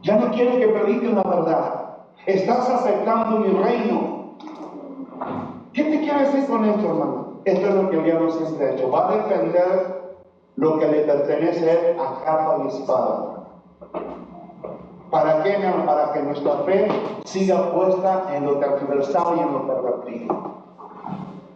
A: Ya no quiero que prediques la verdad. Estás afectando mi reino. ¿Qué te quiero decir con esto, hermano? Esto es lo que el diablo siempre ha hecho. Va a defender lo que le pertenece a capa y espada. ¿Para qué, hermano? Para que nuestra fe siga puesta en lo tergiversado y en lo pervertido.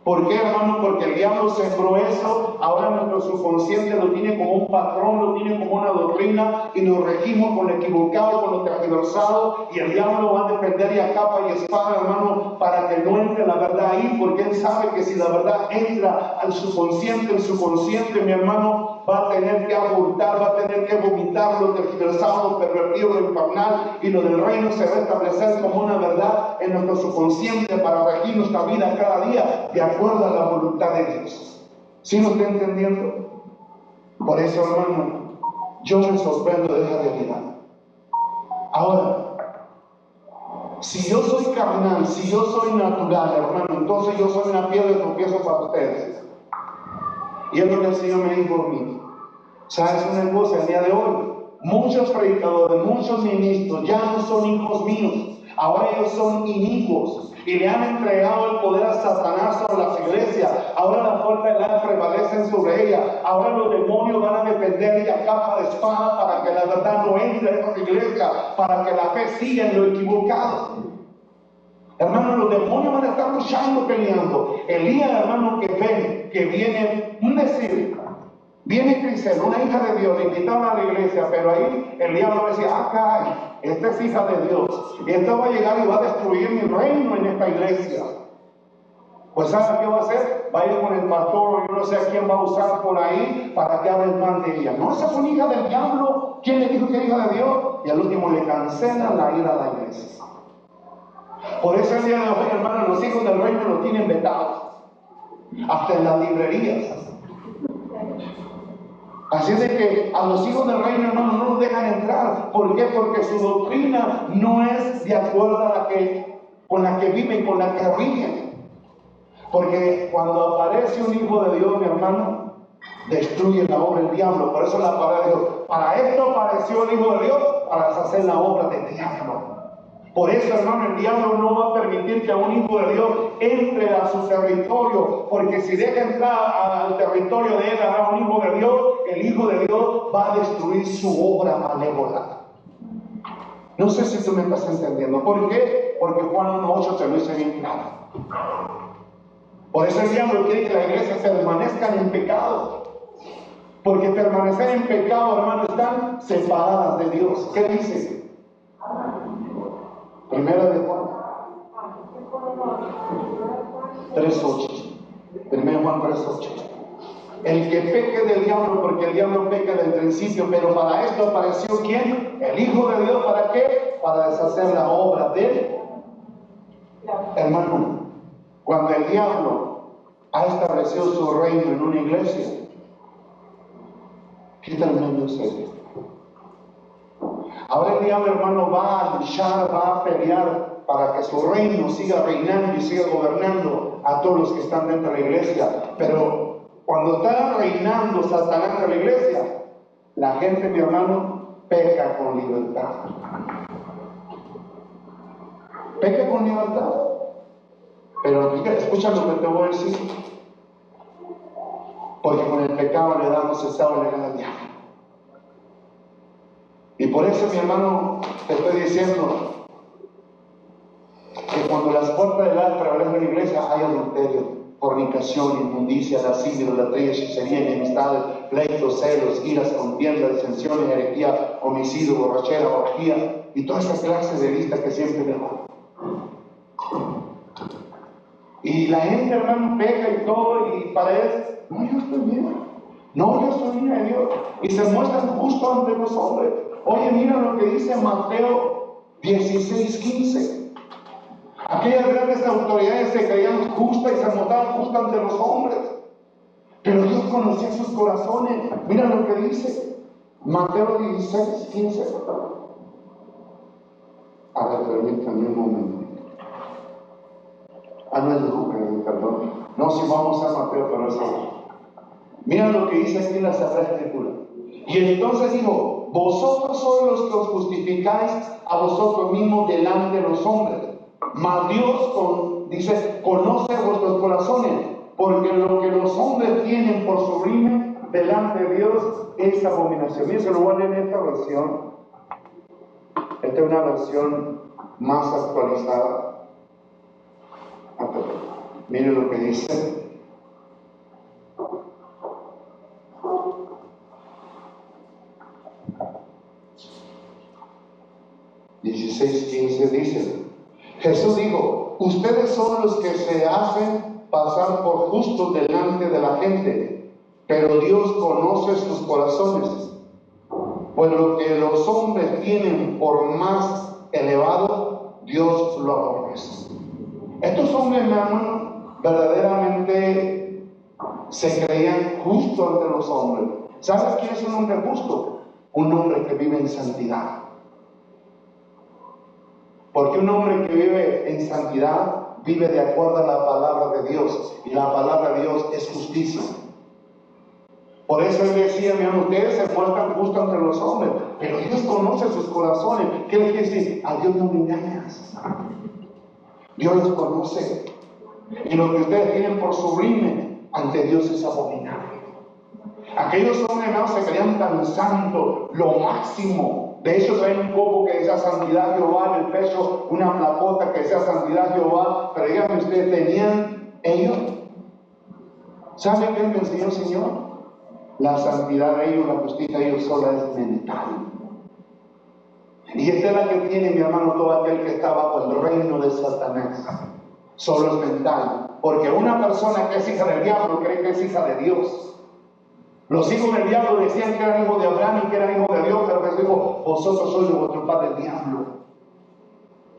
A: ¿Por qué, hermano? Porque el diablo sembró eso. Ahora nuestro subconsciente lo tiene como un patrón, lo tiene como una doctrina, y nos regimos con lo equivocado, con lo tergiversado, y el diablo va a defender y a capa y espada, hermano, para que no entre la verdad ahí, porque él sabe que si la verdad entra al subconsciente, el subconsciente, mi hermano, va a tener que abortar, va a tener que vomitar lo tergiversado, lo pervertido, lo infernal, y lo del reino se va a establecer como una verdad en nuestro subconsciente para regir nuestra vida cada día de acuerdo a la voluntad de Dios. ¿Sí lo está entendiendo? Por eso, hermano, yo me sorprendo de esa realidad. Ahora, si yo soy carnal, si yo soy natural, hermano, entonces yo soy una piedra de tropiezo para ustedes. Y es lo que el Señor me dijo a mí. ¿Sabes una cosa? El día de hoy, muchos predicadores, muchos ministros ya no son hijos míos. Ahora ellos son inicuos y le han entregado el poder a Satanás sobre las iglesias. Ahora la fuerza del mal prevalecen sobre ellas. Ahora los demonios van a defender y a capa de espada para que la verdad no entre en esa iglesia, para que la fe siga en lo equivocado. Hermano, los demonios van a estar luchando, peleando. El día, hermano, que ven que viene un decir, viene Crisel, una hija de Dios, le invitaron a la iglesia, pero ahí el diablo decía: caray, esta es hija de Dios, y esta va a llegar y va a destruir mi reino en esta iglesia. Pues ¿sabe qué va a hacer? Va a ir con el pastor, yo no sé a quién va a usar por ahí para que hablen mal de ella. No, esa es una hija del diablo. ¿Quién le dijo que es hija de Dios? Y al último le cancelan la ira a la iglesia. Por eso el día de hoy, hermano, los hijos del reino lo tienen vetados, hasta en las librerías. Así es de que a los hijos del reino no los dejan entrar. ¿Por qué? Porque su doctrina no es de acuerdo a con la que viven, con la que rigen. Porque cuando aparece un hijo de Dios, mi hermano, destruye la obra del diablo. Por eso la palabra de Dios: para esto apareció el Hijo de Dios, para hacer la obra del diablo. Por eso, hermano, el diablo no va a permitir que un hijo de Dios entre a su territorio, porque si deja entrar al territorio de él a un hijo de Dios, el hijo de Dios va a destruir su obra malévola. No sé si tú me estás entendiendo. ¿Por qué? Porque Juan 1:8 te lo dice bien claro. Por eso el diablo quiere que la iglesia permanezca en pecado. Porque permanecer en pecado, hermano, están separadas de Dios. ¿Qué dice? Primera de Juan 3:8. Primera Juan 3:8. El que peque del diablo, porque el diablo peca del principio, pero para esto apareció ¿quién? El Hijo de Dios. ¿Para qué? Para deshacer la obra de él. Hermano, cuando el diablo ha establecido su reino en una iglesia, ¿qué tremendo es esto? Ahora el diablo, hermano, va a luchar, va a pelear para que su reino siga reinando y siga gobernando a todos los que están dentro de la iglesia. Pero cuando está reinando Satanás en la iglesia, la gente, mi hermano, peca con libertad. Peca con libertad. Pero escucha lo que te voy a decir. Porque con el pecado le damos estado legal al diablo. Y por eso, mi hermano, te estoy diciendo que cuando las puertas del altar prevalecen en la iglesia, hay adulterio, fornicación, inmundicia, lascivia, idolatría, hechicería, enemistades, pleitos, celos, iras, contiendas, disensiones, herejía, homicidio, borrachera, orgía y toda esa clase de lista que siempre dejó. Y la gente, hermano, peca y todo, y para él, no, yo estoy bien. No, yo soy hija de Dios. Y se muestran justo ante los hombres. Oye, mira lo que dice Mateo 16:15. Aquellas grandes autoridades se creían justas y se mostraban justas ante los hombres. Pero Dios conocía sus corazones. Mira lo que dice Mateo 16:15. A ver, permítanme un momento. No es Lucas, perdón. No, si vamos a Mateo, pero es ahora. Mira lo que dice aquí en la Sagrada Escritura. Y entonces dijo: vosotros sois los que os justificáis a vosotros mismos delante de los hombres. Mas Dios, dice, conoce vuestros corazones, porque lo que los hombres tienen por sublime delante de Dios es abominación. Y se lo voy a leer en esta versión. Esta es una versión más actualizada. Mire lo que dice. Dice: Jesús dijo: ustedes son los que se hacen pasar por justos delante de la gente, pero Dios conoce sus corazones, pues lo que los hombres tienen por más elevado, Dios lo aborrece. Estos hombres, hermano, verdaderamente se creían justos ante los hombres. ¿Sabes quién es un hombre justo? Un hombre que vive en santidad. Porque un hombre que vive en santidad vive de acuerdo a la palabra de Dios, y la palabra de Dios es justicia. Por eso él decía: mi hermano, ustedes se muestran justos ante los hombres, pero Dios conoce sus corazones. ¿Qué le quiere decir? A Dios no me engañas. Dios los conoce. Y lo que ustedes tienen por sublime ante Dios es abominable. Aquellos hombres, hermanos, se creían tan santos, lo máximo. De hecho, traen un copo que decía santidad Jehová en el pecho, una placota que decía santidad Jehová. Pero díganme ustedes, ¿tenían ellos? ¿Saben qué me enseñó el Señor? La santidad de ellos, la justicia de ellos sola es mental. Y esta es la que tiene, mi hermano, todo aquel que está bajo el reino de Satanás. Solo es mental. Porque una persona que es hija del diablo cree que es hija de Dios. Los hijos del diablo decían que eran hijos de Abraham y que eran hijos de Dios, pero Jesús dijo: vosotros sois de vuestro padre el diablo.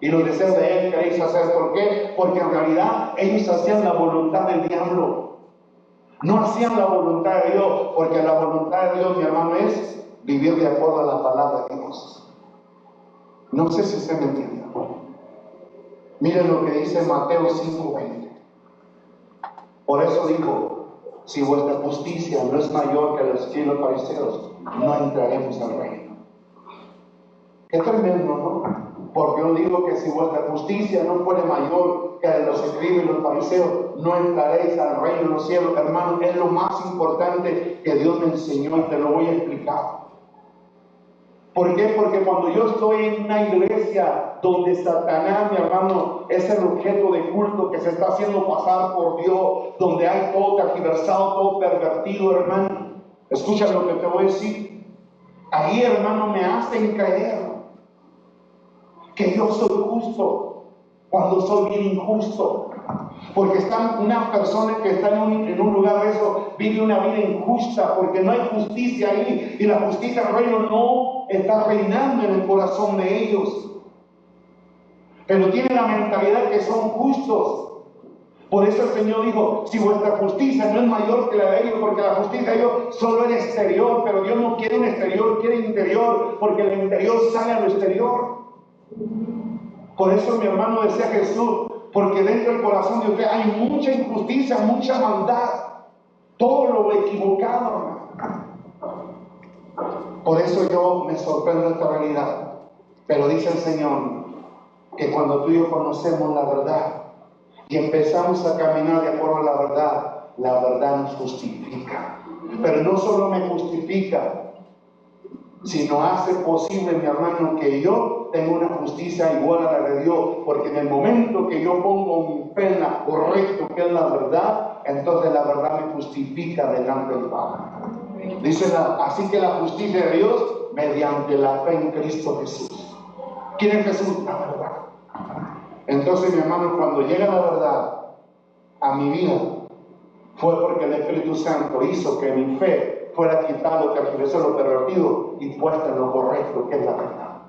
A: Y los deseos de él queréis hacer. ¿Por qué? Porque en realidad ellos hacían la voluntad del diablo. No hacían la voluntad de Dios, porque la voluntad de Dios, mi hermano, es vivir de acuerdo a la palabra de Dios. No sé si usted me entiende. Miren lo que dice Mateo 5:20. Por eso dijo: si vuestra justicia no es mayor que los fariseos, no entraremos al reino. Qué tremendo, ¿no? Porque yo digo que si vuestra justicia no fuere mayor que la de los escribas y los fariseos, no entraréis al reino de los cielos. Hermano, es lo más importante que Dios me enseñó y te lo voy a explicar. ¿Por qué? Porque cuando yo estoy en una iglesia donde Satanás, mi hermano, es el objeto de culto que se está haciendo pasar por Dios, donde hay todo tergiversado, todo pervertido, hermano, escucha lo que te voy a decir. Ahí, hermano, me hacen creer que yo soy justo cuando soy bien injusto. Porque una persona que está en un lugar de eso vive una vida injusta porque no hay justicia ahí, y la justicia del reino no está reinando en el corazón de ellos. Pero tienen la mentalidad que son justos. Por eso el Señor dijo, si vuestra justicia no es mayor que la de ellos, porque la justicia de ellos solo es exterior, pero Dios no quiere un exterior, quiere interior, porque el interior sale a lo exterior. Por eso mi hermano decía Jesús, porque dentro del corazón de usted hay mucha injusticia, mucha maldad, todo lo equivocado, hermano. Por eso yo me sorprendo de esta realidad. Pero dice el Señor que cuando tú y yo conocemos la verdad y empezamos a caminar de acuerdo a la verdad nos justifica. Pero no solo me justifica, sino hace posible, mi hermano, que yo tenga una justicia igual a la de Dios, porque en el momento que yo pongo mi fe en la correcto, que es la verdad, entonces la verdad me justifica delante del Padre. Dice así que la justicia de Dios mediante la fe en Cristo Jesús. ¿Quién es Jesús? La verdad. Entonces, mi hermano, cuando llega la verdad a mi vida, fue porque el Espíritu Santo hizo que mi fe fuera quitado, tergiversó lo pervertido y puesta en lo correcto, que es la verdad.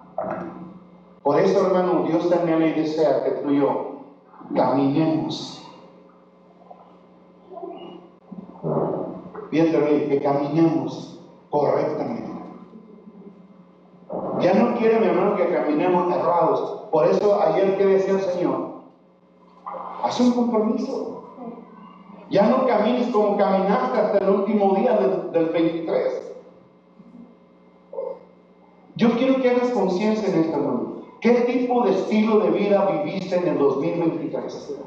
A: Por eso, hermano, Dios también le desea que tú y yo caminemos. Fíjate, que caminemos correctamente. Ya no quiere, mi hermano, que caminemos errados. Por eso ayer que decía el Señor, haz un compromiso. Ya no camines como caminaste hasta el último día del 23. Yo quiero que hagas conciencia en esta noche. ¿Qué tipo de estilo de vida viviste en el 2023?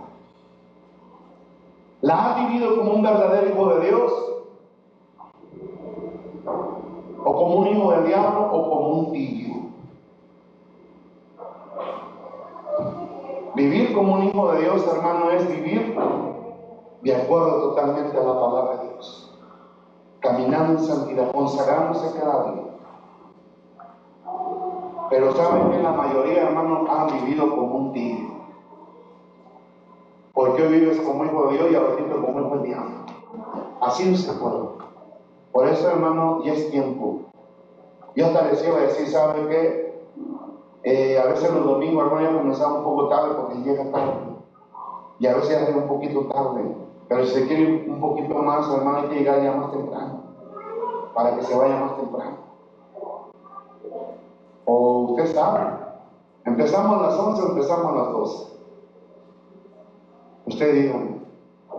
A: ¿La has vivido como un verdadero hijo de Dios? ¿O como un hijo del diablo? ¿O como un tibio? Vivir como un hijo de Dios, hermano, es vivir de acuerdo totalmente a la palabra de Dios, caminando en santidad, consagrándose cada día. Pero saben que la mayoría, hermanos, han vivido como un tibio. Porque hoy vives como hijo de Dios y ahora vives como hijo del diablo. Así no se puede. Por eso, hermano, ya es tiempo. Yo hasta les iba a decir, ¿saben qué? A veces los domingos, hermano, ya comenzamos un poco tarde porque llega tarde. Y a veces ya llega un poquito tarde. Pero si se quiere ir un poquito más, hermano, hay que llegar ya más temprano, para que se vaya más temprano. O usted sabe, empezamos a las 11 o empezamos a las 12. Usted dígame,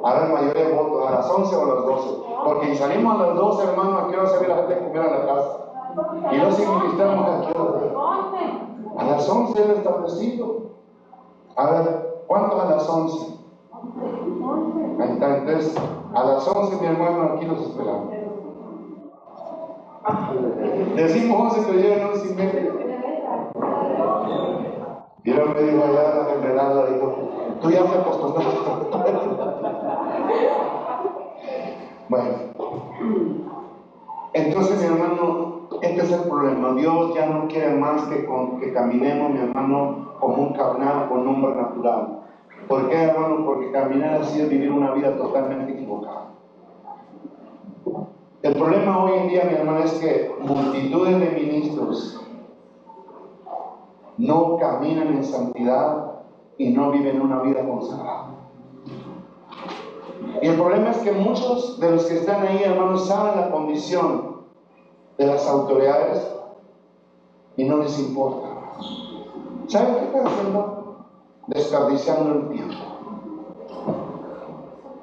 A: ahora la mayoría de votos, a las 11 o a las 12. Porque si salimos a las 12, hermano, ¿a qué hora se ve la gente comer a la casa? Y no significamos a qué hora. A las 11 es establecido. A ver, ¿cuántos a las 11? Entonces, a las 11, mi hermano, aquí los esperamos. Decimos 11, pero llegan 11:30. Y luego me dijo allá la general, dijo, tú ya te acostumbraste. Bueno, entonces, mi hermano, este es el problema. Dios ya no quiere más que caminemos, mi hermano, como un carnal, con un hombre natural. ¿Por qué, hermano? Porque caminar así es vivir una vida totalmente equivocada. El problema hoy en día, mi hermano, es que multitudes de ministros no caminan en santidad y no viven una vida consagrada. Y el problema es que muchos de los que están ahí, hermanos, saben la condición de las autoridades y no les importa. ¿Saben qué están haciendo? Desperdiciando el tiempo.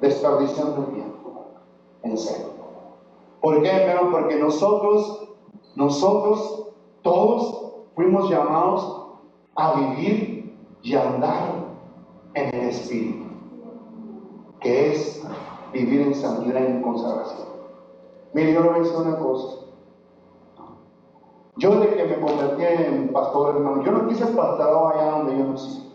A: Desperdiciando el tiempo. En serio. ¿Por qué, hermano? Porque nosotros, todos fuimos llamados a vivir y andar en el Espíritu, que es vivir en santidad y en consagración. Mire, yo le voy a decir una cosa. Yo de que me convertí en pastor, hermano, yo no quise pastorado allá donde yo nací.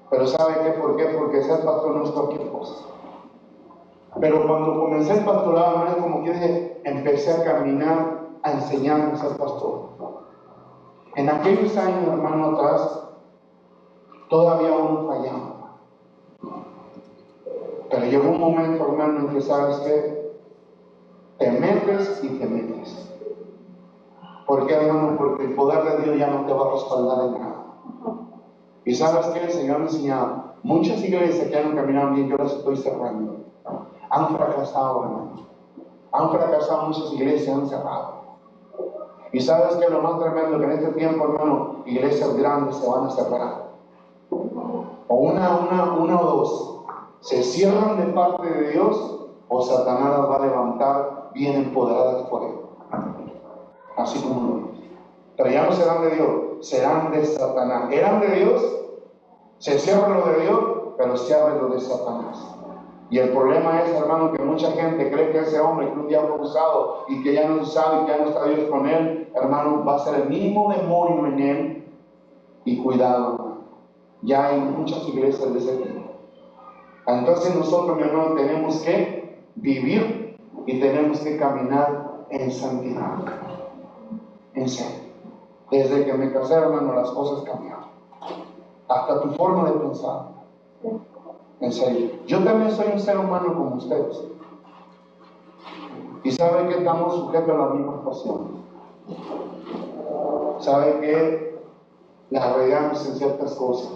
A: Pero ¿sabe qué? ¿Por qué? Porque ser pastor no es cualquier cosa. Pero cuando comencé el pastorado, hermano, es como que empecé a caminar, a enseñarme a ser pastor. En aquellos años, hermano, atrás, todavía uno fallaba. Pero llegó un momento, hermano, en que sabes que te metes y te metes. ¿Por qué, hermano? Porque el poder de Dios ya no te va a respaldar en nada. Y sabes que el Señor me enseñaba, muchas iglesias que han caminado bien, yo las estoy cerrando. Han fracasado, hermano. Han fracasado muchas iglesias, han cerrado. Y sabes que lo más tremendo que en este tiempo, hermano, iglesias grandes se van a cerrar. O una o dos. Se cierran de parte de Dios, o Satanás las va a levantar bien empoderadas por él. Así como lo dice. Pero ya no serán de Dios, serán de Satanás. Eran de Dios, se cierra lo de Dios, pero se abre lo de Satanás. Y el problema es, hermano, que mucha gente cree que ese hombre que un día fue usado y que ya no es usado y que ya no está Dios con él, hermano, va a ser el mismo demonio en él. Y cuidado, hermano, ya hay muchas iglesias de ese tipo. Entonces nosotros, mi hermano, tenemos que vivir y tenemos que caminar en santidad. En serio. Desde que me casé, hermano, las cosas cambiaron. Hasta tu forma de pensar. En serio. Yo también soy un ser humano como ustedes. Y sabe que estamos sujetos a las mismas pasiones. Sabe que las regamos en ciertas cosas.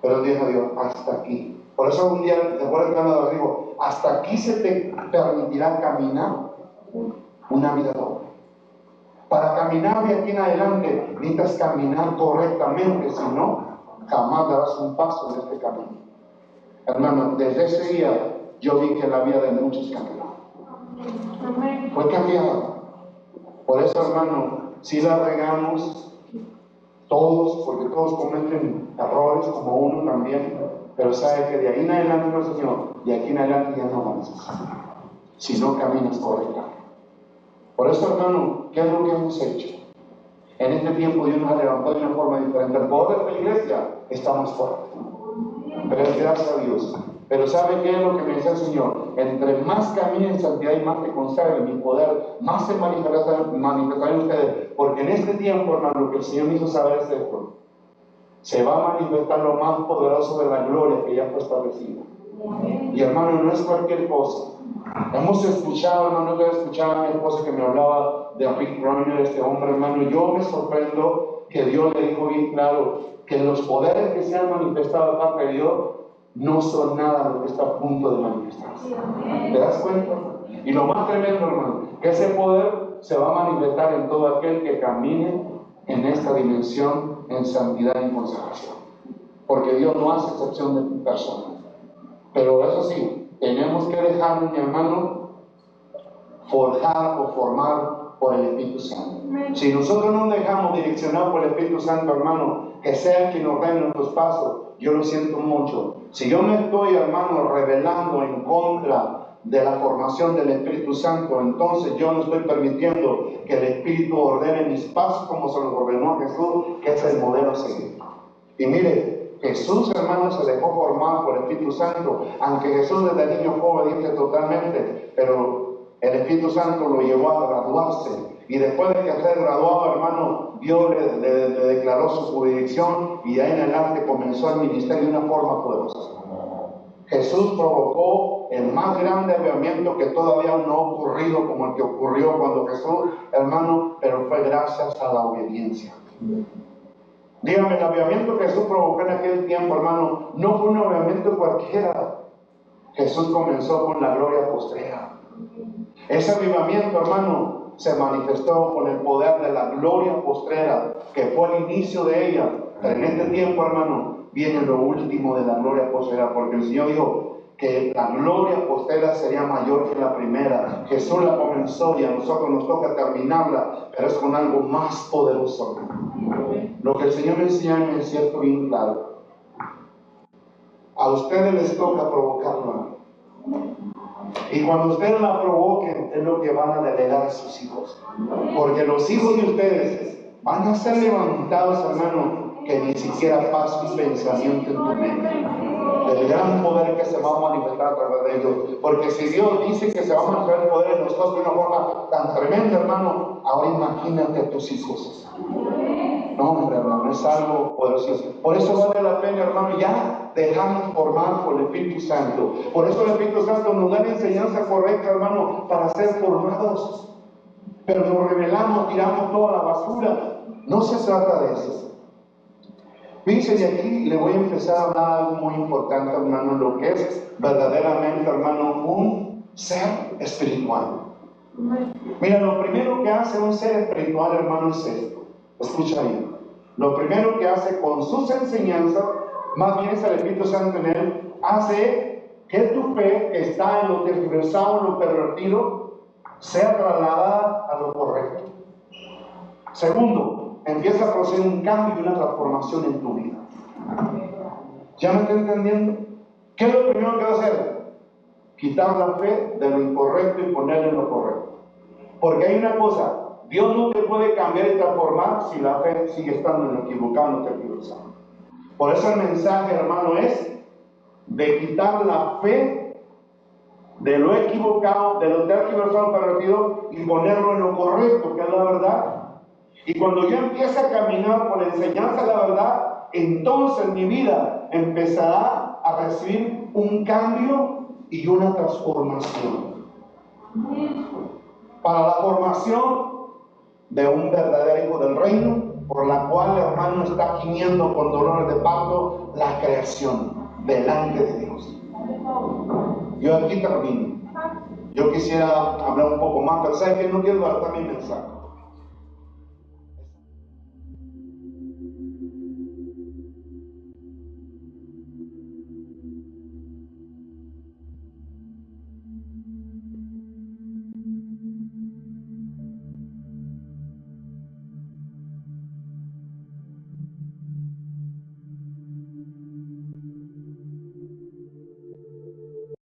A: Pero dijo a Dios, hasta aquí. Por eso un día, después de que me digo, hasta aquí se te permitirá caminar una vida doble. Para caminar de aquí en adelante, necesitas caminar correctamente, si no, jamás darás un paso en este camino. Hermano, desde ese día yo vi que la vida de muchos cambió. Fue cambiada. Por eso, hermano, si la regamos, todos, porque todos cometen errores, como uno también, pero sabe que de ahí en adelante no, Señor, de aquí en adelante ya no avanzas, si no caminas correctamente. Por eso, hermano, ¿qué es lo que hemos hecho? En este tiempo Dios nos ha levantado de una forma diferente. El poder de la iglesia está más fuerte. Pero es gracias a Dios. Pero ¿sabe qué es lo que me dice el Señor? Entre más camine en santidad y más te consagre mi poder, más se manifestará en ustedes. Porque en este tiempo, hermano, lo que el Señor me hizo saber es esto. Se va a manifestar lo más poderoso de la gloria que ya fue establecida. Y hermano, no es cualquier cosa. Hemos escuchado, hermano, yo escuchaba a mi esposa que me hablaba de Rick Runner, este hombre, hermano. Yo me sorprendo que Dios le dijo bien claro que los poderes que se han manifestado de parte de Dios no son nada lo que está a punto de manifestarse. ¿Te das cuenta? Y lo más tremendo, hermano, que ese poder se va a manifestar en todo aquel que camine en esta dimensión en santidad y consagración. Porque Dios no hace excepción de personas. Pero eso sí, tenemos que dejar, mi hermano, forjar o formar por el Espíritu Santo. Si nosotros no nos dejamos direccionar por el Espíritu Santo, hermano, que sea quien ordene nuestros pasos, yo lo siento mucho. Si yo me estoy, hermano, rebelando en contra de la formación del Espíritu Santo, entonces yo no estoy permitiendo que el Espíritu ordene mis pasos como se los ordenó a Jesús, que es el modelo a seguir. Y mire, Jesús, hermano, se dejó formar por el Espíritu Santo, aunque Jesús desde niño fue obediente totalmente, pero el Espíritu Santo lo llevó a graduarse. Y después de que ser graduado, hermano, Dios le declaró su jurisdicción y de ahí en adelante comenzó el ministerio de una forma poderosa. Jesús provocó el más grande avivamiento que todavía no ha ocurrido como el que ocurrió cuando Jesús, hermano, pero fue gracias a la obediencia. Dígame, el avivamiento que Jesús provocó en aquel tiempo, hermano, no fue un avivamiento cualquiera. Jesús comenzó con la gloria postrera. Ese avivamiento, hermano, se manifestó con el poder de la gloria postrera, que fue el inicio de ella. Pero en este tiempo, hermano, viene lo último de la gloria postrera, porque el Señor dijo, que la gloria postera sería mayor que la primera. Jesús la comenzó y a nosotros nos toca terminarla, pero es con algo más poderoso. Lo que el Señor me enseña es cierto bien claro. A ustedes les toca provocarla. Y cuando ustedes la provoquen, es lo que van a delegar a sus hijos. Porque los hijos de ustedes van a ser levantados, hermano, que ni siquiera pasa un pensamiento en tu mente. Del gran poder que se va a manifestar a través de ellos. Porque si Dios dice que se va a manifestar el poder en nosotros de una forma tan tremenda, hermano, ahora imagínate a tus hijos. No, hombre, hermano, es algo poderoso. Por eso vale la pena, hermano, ya dejarnos formar por el Espíritu Santo. Por eso el Espíritu Santo nos da la enseñanza correcta, hermano, para ser formados. Pero nos rebelamos, tiramos toda la basura. No se trata de eso. Fíjense, de aquí le voy a empezar a hablar algo muy importante, hermano, lo que es verdaderamente, hermano, un ser espiritual. Mira, lo primero que hace un ser espiritual, hermano, es esto. Escucha bien. Lo primero que hace con sus enseñanzas, más bien es el Espíritu Santo en él, hace que tu fe, que está en lo tergiversado, en lo pervertido, sea trasladada a lo correcto. Segundo, empieza a producir un cambio y una transformación en tu vida. ¿Ya me está entendiendo? ¿Qué es lo primero que va a hacer? Quitar la fe de lo incorrecto y ponerla en lo correcto. Porque hay una cosa, Dios no te puede cambiar y transformar si la fe sigue estando en lo equivocado, en lo tergiversado. Por eso el mensaje, hermano, es de quitar la fe de lo equivocado, de lo tergiversado, pervertido, y ponerlo en lo correcto, que es la verdad. Y cuando yo empiece a caminar por la enseñanza de la verdad, entonces mi vida empezará a recibir un cambio y una transformación. Para la formación de un verdadero hijo del reino, por la cual, hermano, está gimiendo con dolores de parto la creación delante de Dios. Yo aquí termino. Yo quisiera hablar un poco más, pero ¿saben que no quiero dar mi mensaje?